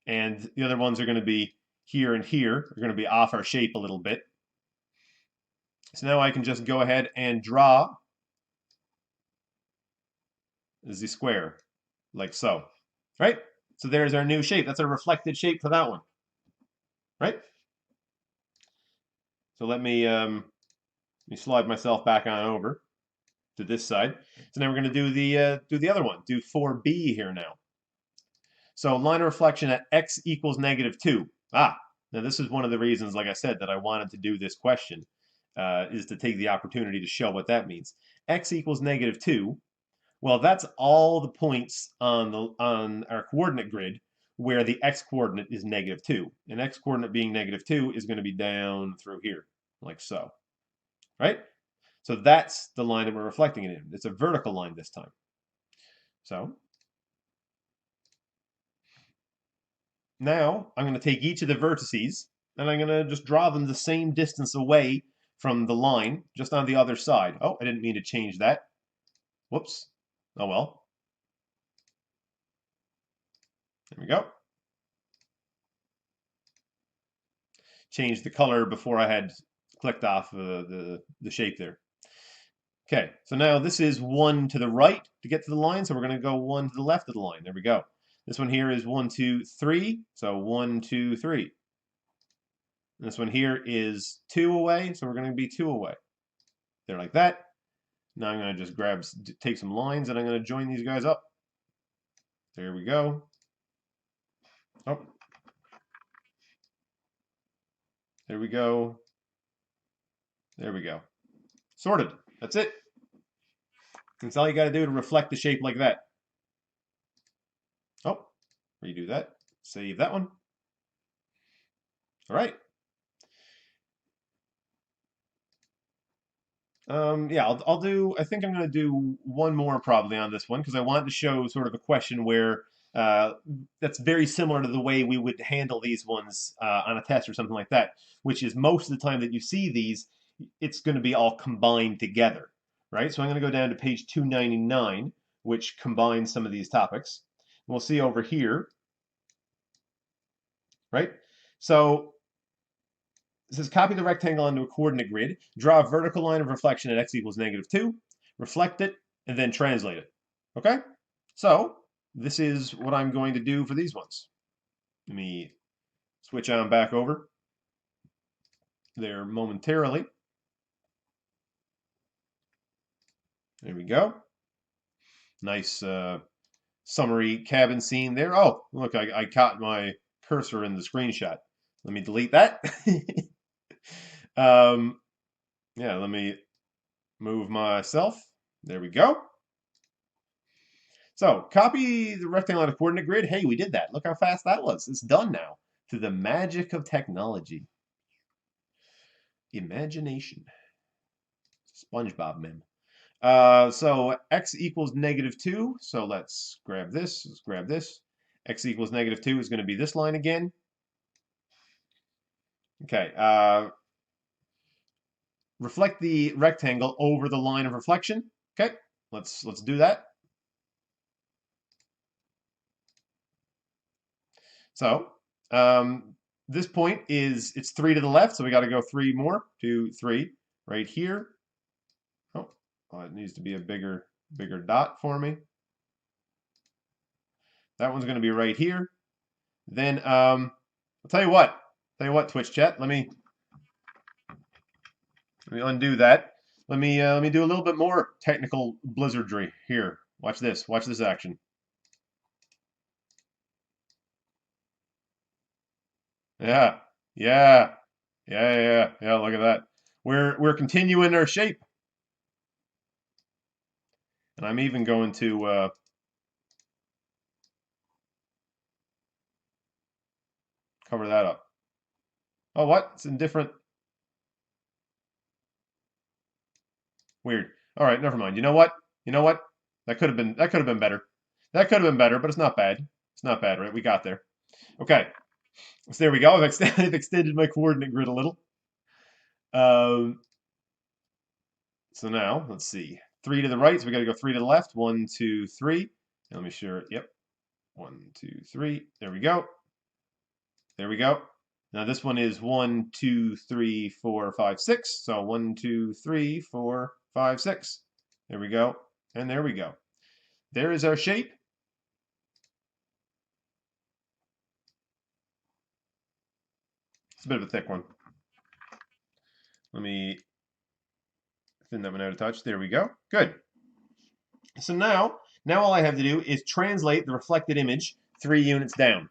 And the other ones are going to be here and here. They're going to be off our shape a little bit. So now I can just go ahead and draw the square, like so. Right? So there's our new shape. That's a reflected shape for that one. Right? So let me slide myself back on over to this side. So now we're going to do the other one. Do 4b here now. So line of reflection at x equals -2. Ah, now this is one of the reasons, like I said, that I wanted to do this question, is to take the opportunity to show what that means. X equals -2. Well, that's all the points on our coordinate grid where the x coordinate is -2. And x coordinate being -2 is going to be down through here, like so. Right? So that's the line that we're reflecting it in. It's a vertical line this time. So now I'm going to take each of the vertices and I'm going to just draw them the same distance away from the line, just on the other side. Oh, I didn't mean to change that. Whoops. Oh well. There we go. Changed the color before I had clicked off the shape there. Okay, so now this is 1 to the right to get to the line, so we're going to go 1 to the left of the line. There we go. This one here is 1, 2, 3, so 1, 2, 3. And this one here is 2 away, so we're going to be 2 away. There, like that. Now I'm going to just take some lines, and I'm going to join these guys up. There we go. Oh. There we go. There we go. Sorted. That's it. That's all you got to do to reflect the shape like that. Oh, redo that. Save that one. All right. Yeah, I'll do, I think I'm going to do one more probably on this one because I wanted to show sort of a question where that's very similar to the way we would handle these ones on a test or something like that, which is most of the time that you see these, it's going to be all combined together, right? So I'm going to go down to page 299, which combines some of these topics. We'll see over here, right? So it says copy the rectangle onto a coordinate grid, draw a vertical line of reflection at x equals -2, reflect it, and then translate it. Okay? So this is what I'm going to do for these ones. Let me switch on back over there momentarily. There we go. Nice summary cabin scene there. Oh, look, I caught my cursor in the screenshot. Let me delete that. Yeah, let me move myself. There we go. So copy the rectangle on a coordinate grid. Hey, we did that. Look how fast that was. It's done now. Through the magic of technology. Imagination. SpongeBob meme. So x equals -2. So let's grab this. Let's grab this. X equals -2 is going to be this line again. Okay. Reflect the rectangle over the line of reflection. Okay. Let's do that. So this point it's 3 to the left, so we got to go 3 more. 2, 3, right here. Oh, well, it needs to be a bigger dot for me. That one's going to be right here. Then I'll tell you what. Twitch chat. Let me undo that. Let me do a little bit more technical blizzardry here. Watch this. Watch this action. Yeah, yeah, yeah. Look at that. We're continuing our shape, and I'm even going to cover that up. Oh, what? It's in different. Weird. All right, never mind. You know what? That could have been better. That could have been better, but it's not bad. It's not bad, right? We got there. Okay. So there we go. I've extended my coordinate grid a little. So now, let's see. 3 to the right, so we got to go 3 to the left. 1, 2, 3. And let me share it. Yep. 1, 2, 3. There we go. There we go. Now this one is 1, 2, 3, 4, 5, 6. So 1, 2, 3, 4, 5, 6. There we go. And there we go. There is our shape. It's a bit of a thick one. Let me thin that one out a touch. There we go. Good. So now all I have to do is translate the reflected image 3 units down.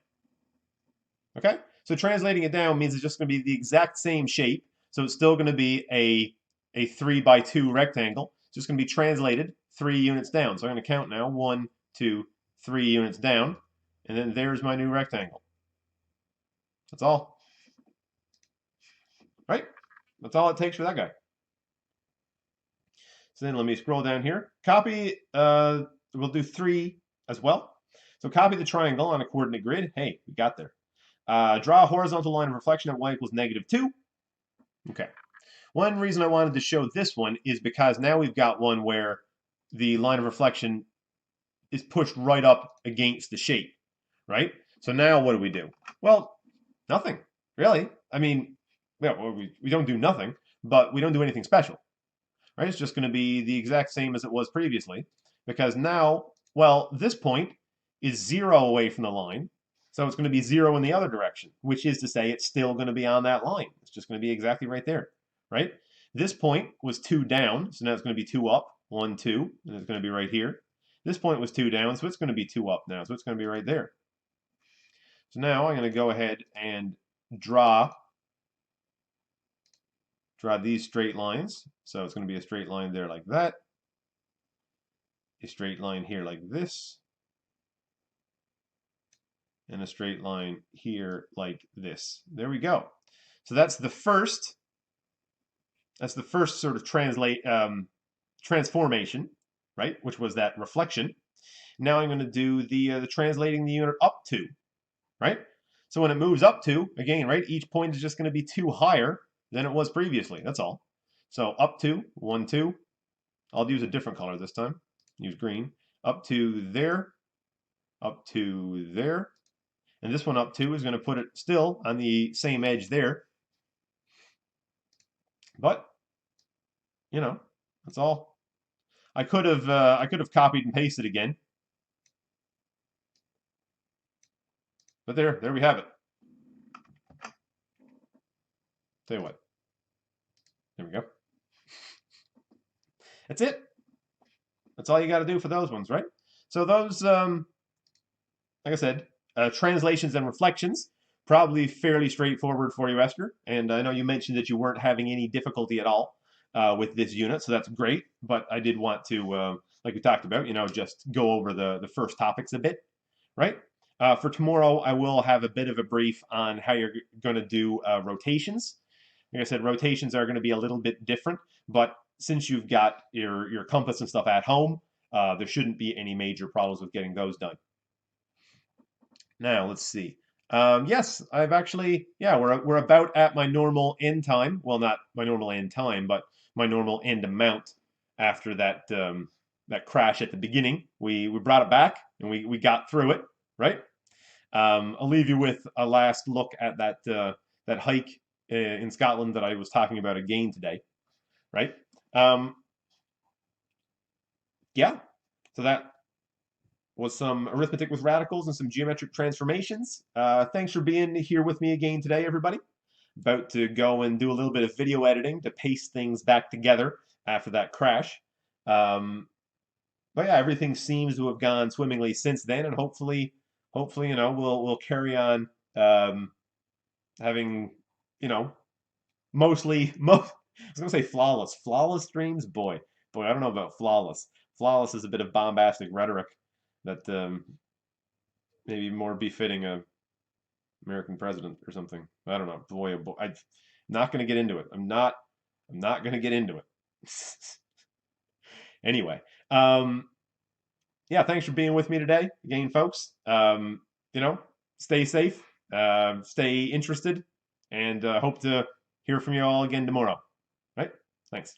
Okay? So translating it down means it's just going to be the exact same shape. So it's still going to be a 3 by 2 rectangle. It's just going to be translated 3 units down. So I'm going to count now. 1, 2, 3 units down. And then there's my new rectangle. That's all. Right? That's all it takes for that guy. So then let me scroll down here. Copy, we'll do 3 as well. So copy the triangle on a coordinate grid. Hey, we got there. Draw a horizontal line of reflection at y equals -2. Okay. One reason I wanted to show this one is because now we've got one where the line of reflection is pushed right up against the shape, right? So now what do? Well, nothing, really. I mean, yeah, well, we don't do nothing, but we don't do anything special, right? It's just going to be the exact same as it was previously, because now, well, this point is 0 away from the line, so it's going to be 0 in the other direction, which is to say it's still going to be on that line. It's just going to be exactly right there, right? This point was 2 down, so now it's going to be 2 up, 1, 2, and it's going to be right here. This point was 2 down, so it's going to be 2 up now, so it's going to be right there. So now I'm going to go ahead and draw these straight lines. So it's going to be a straight line there like that, a straight line here like this, and a straight line here like this. There we go. So that's the first sort of transformation, right? Which was that reflection. Now I'm going to do the translating the unit up to, right? So when it moves up to, again, right, each point is just going to be 2 higher than it was previously. That's all. So up to 1, 2. I'll use a different color this time. Use green. Up to there. Up to there. And this one up to is going to put it still on the same edge there. But, you know, that's all. I could have copied and pasted again. But there we have it. Tell you what. There we go. That's it. That's all you got to do for those ones, right? So those, like I said, translations and reflections, probably fairly straightforward for you, Esther. And I know you mentioned that you weren't having any difficulty at all with this unit, so that's great. But I did want to, like we talked about, just go over the first topics a bit, right? For tomorrow, I will have a bit of a brief on how you're going to do rotations. Like I said, rotations are going to be a little bit different, but since you've got your compass and stuff at home, there shouldn't be any major problems with getting those done. Now, let's see. Yes, I've actually, yeah, we're about at my normal end time. Well, not my normal end time, but my normal end amount after that that crash at the beginning. We brought it back and we got through it, right? I'll leave you with a last look at that hike in Scotland that I was talking about again today, right? Yeah, so that was some arithmetic with radicals and some geometric transformations. Thanks for being here with me again today, everybody. About to go and do a little bit of video editing to paste things back together after that crash. But yeah, everything seems to have gone swimmingly since then, and hopefully, we'll carry on having, mostly, I was gonna say flawless streams. Boy, I don't know about flawless. Flawless is a bit of bombastic rhetoric that maybe more befitting a American president or something. I don't know. Boy, oh boy, I'm not gonna get into it. I'm not gonna get into it. Anyway, yeah, thanks for being with me today, again, folks. Stay safe, stay interested, and hope to hear from you all again tomorrow. Right? Thanks.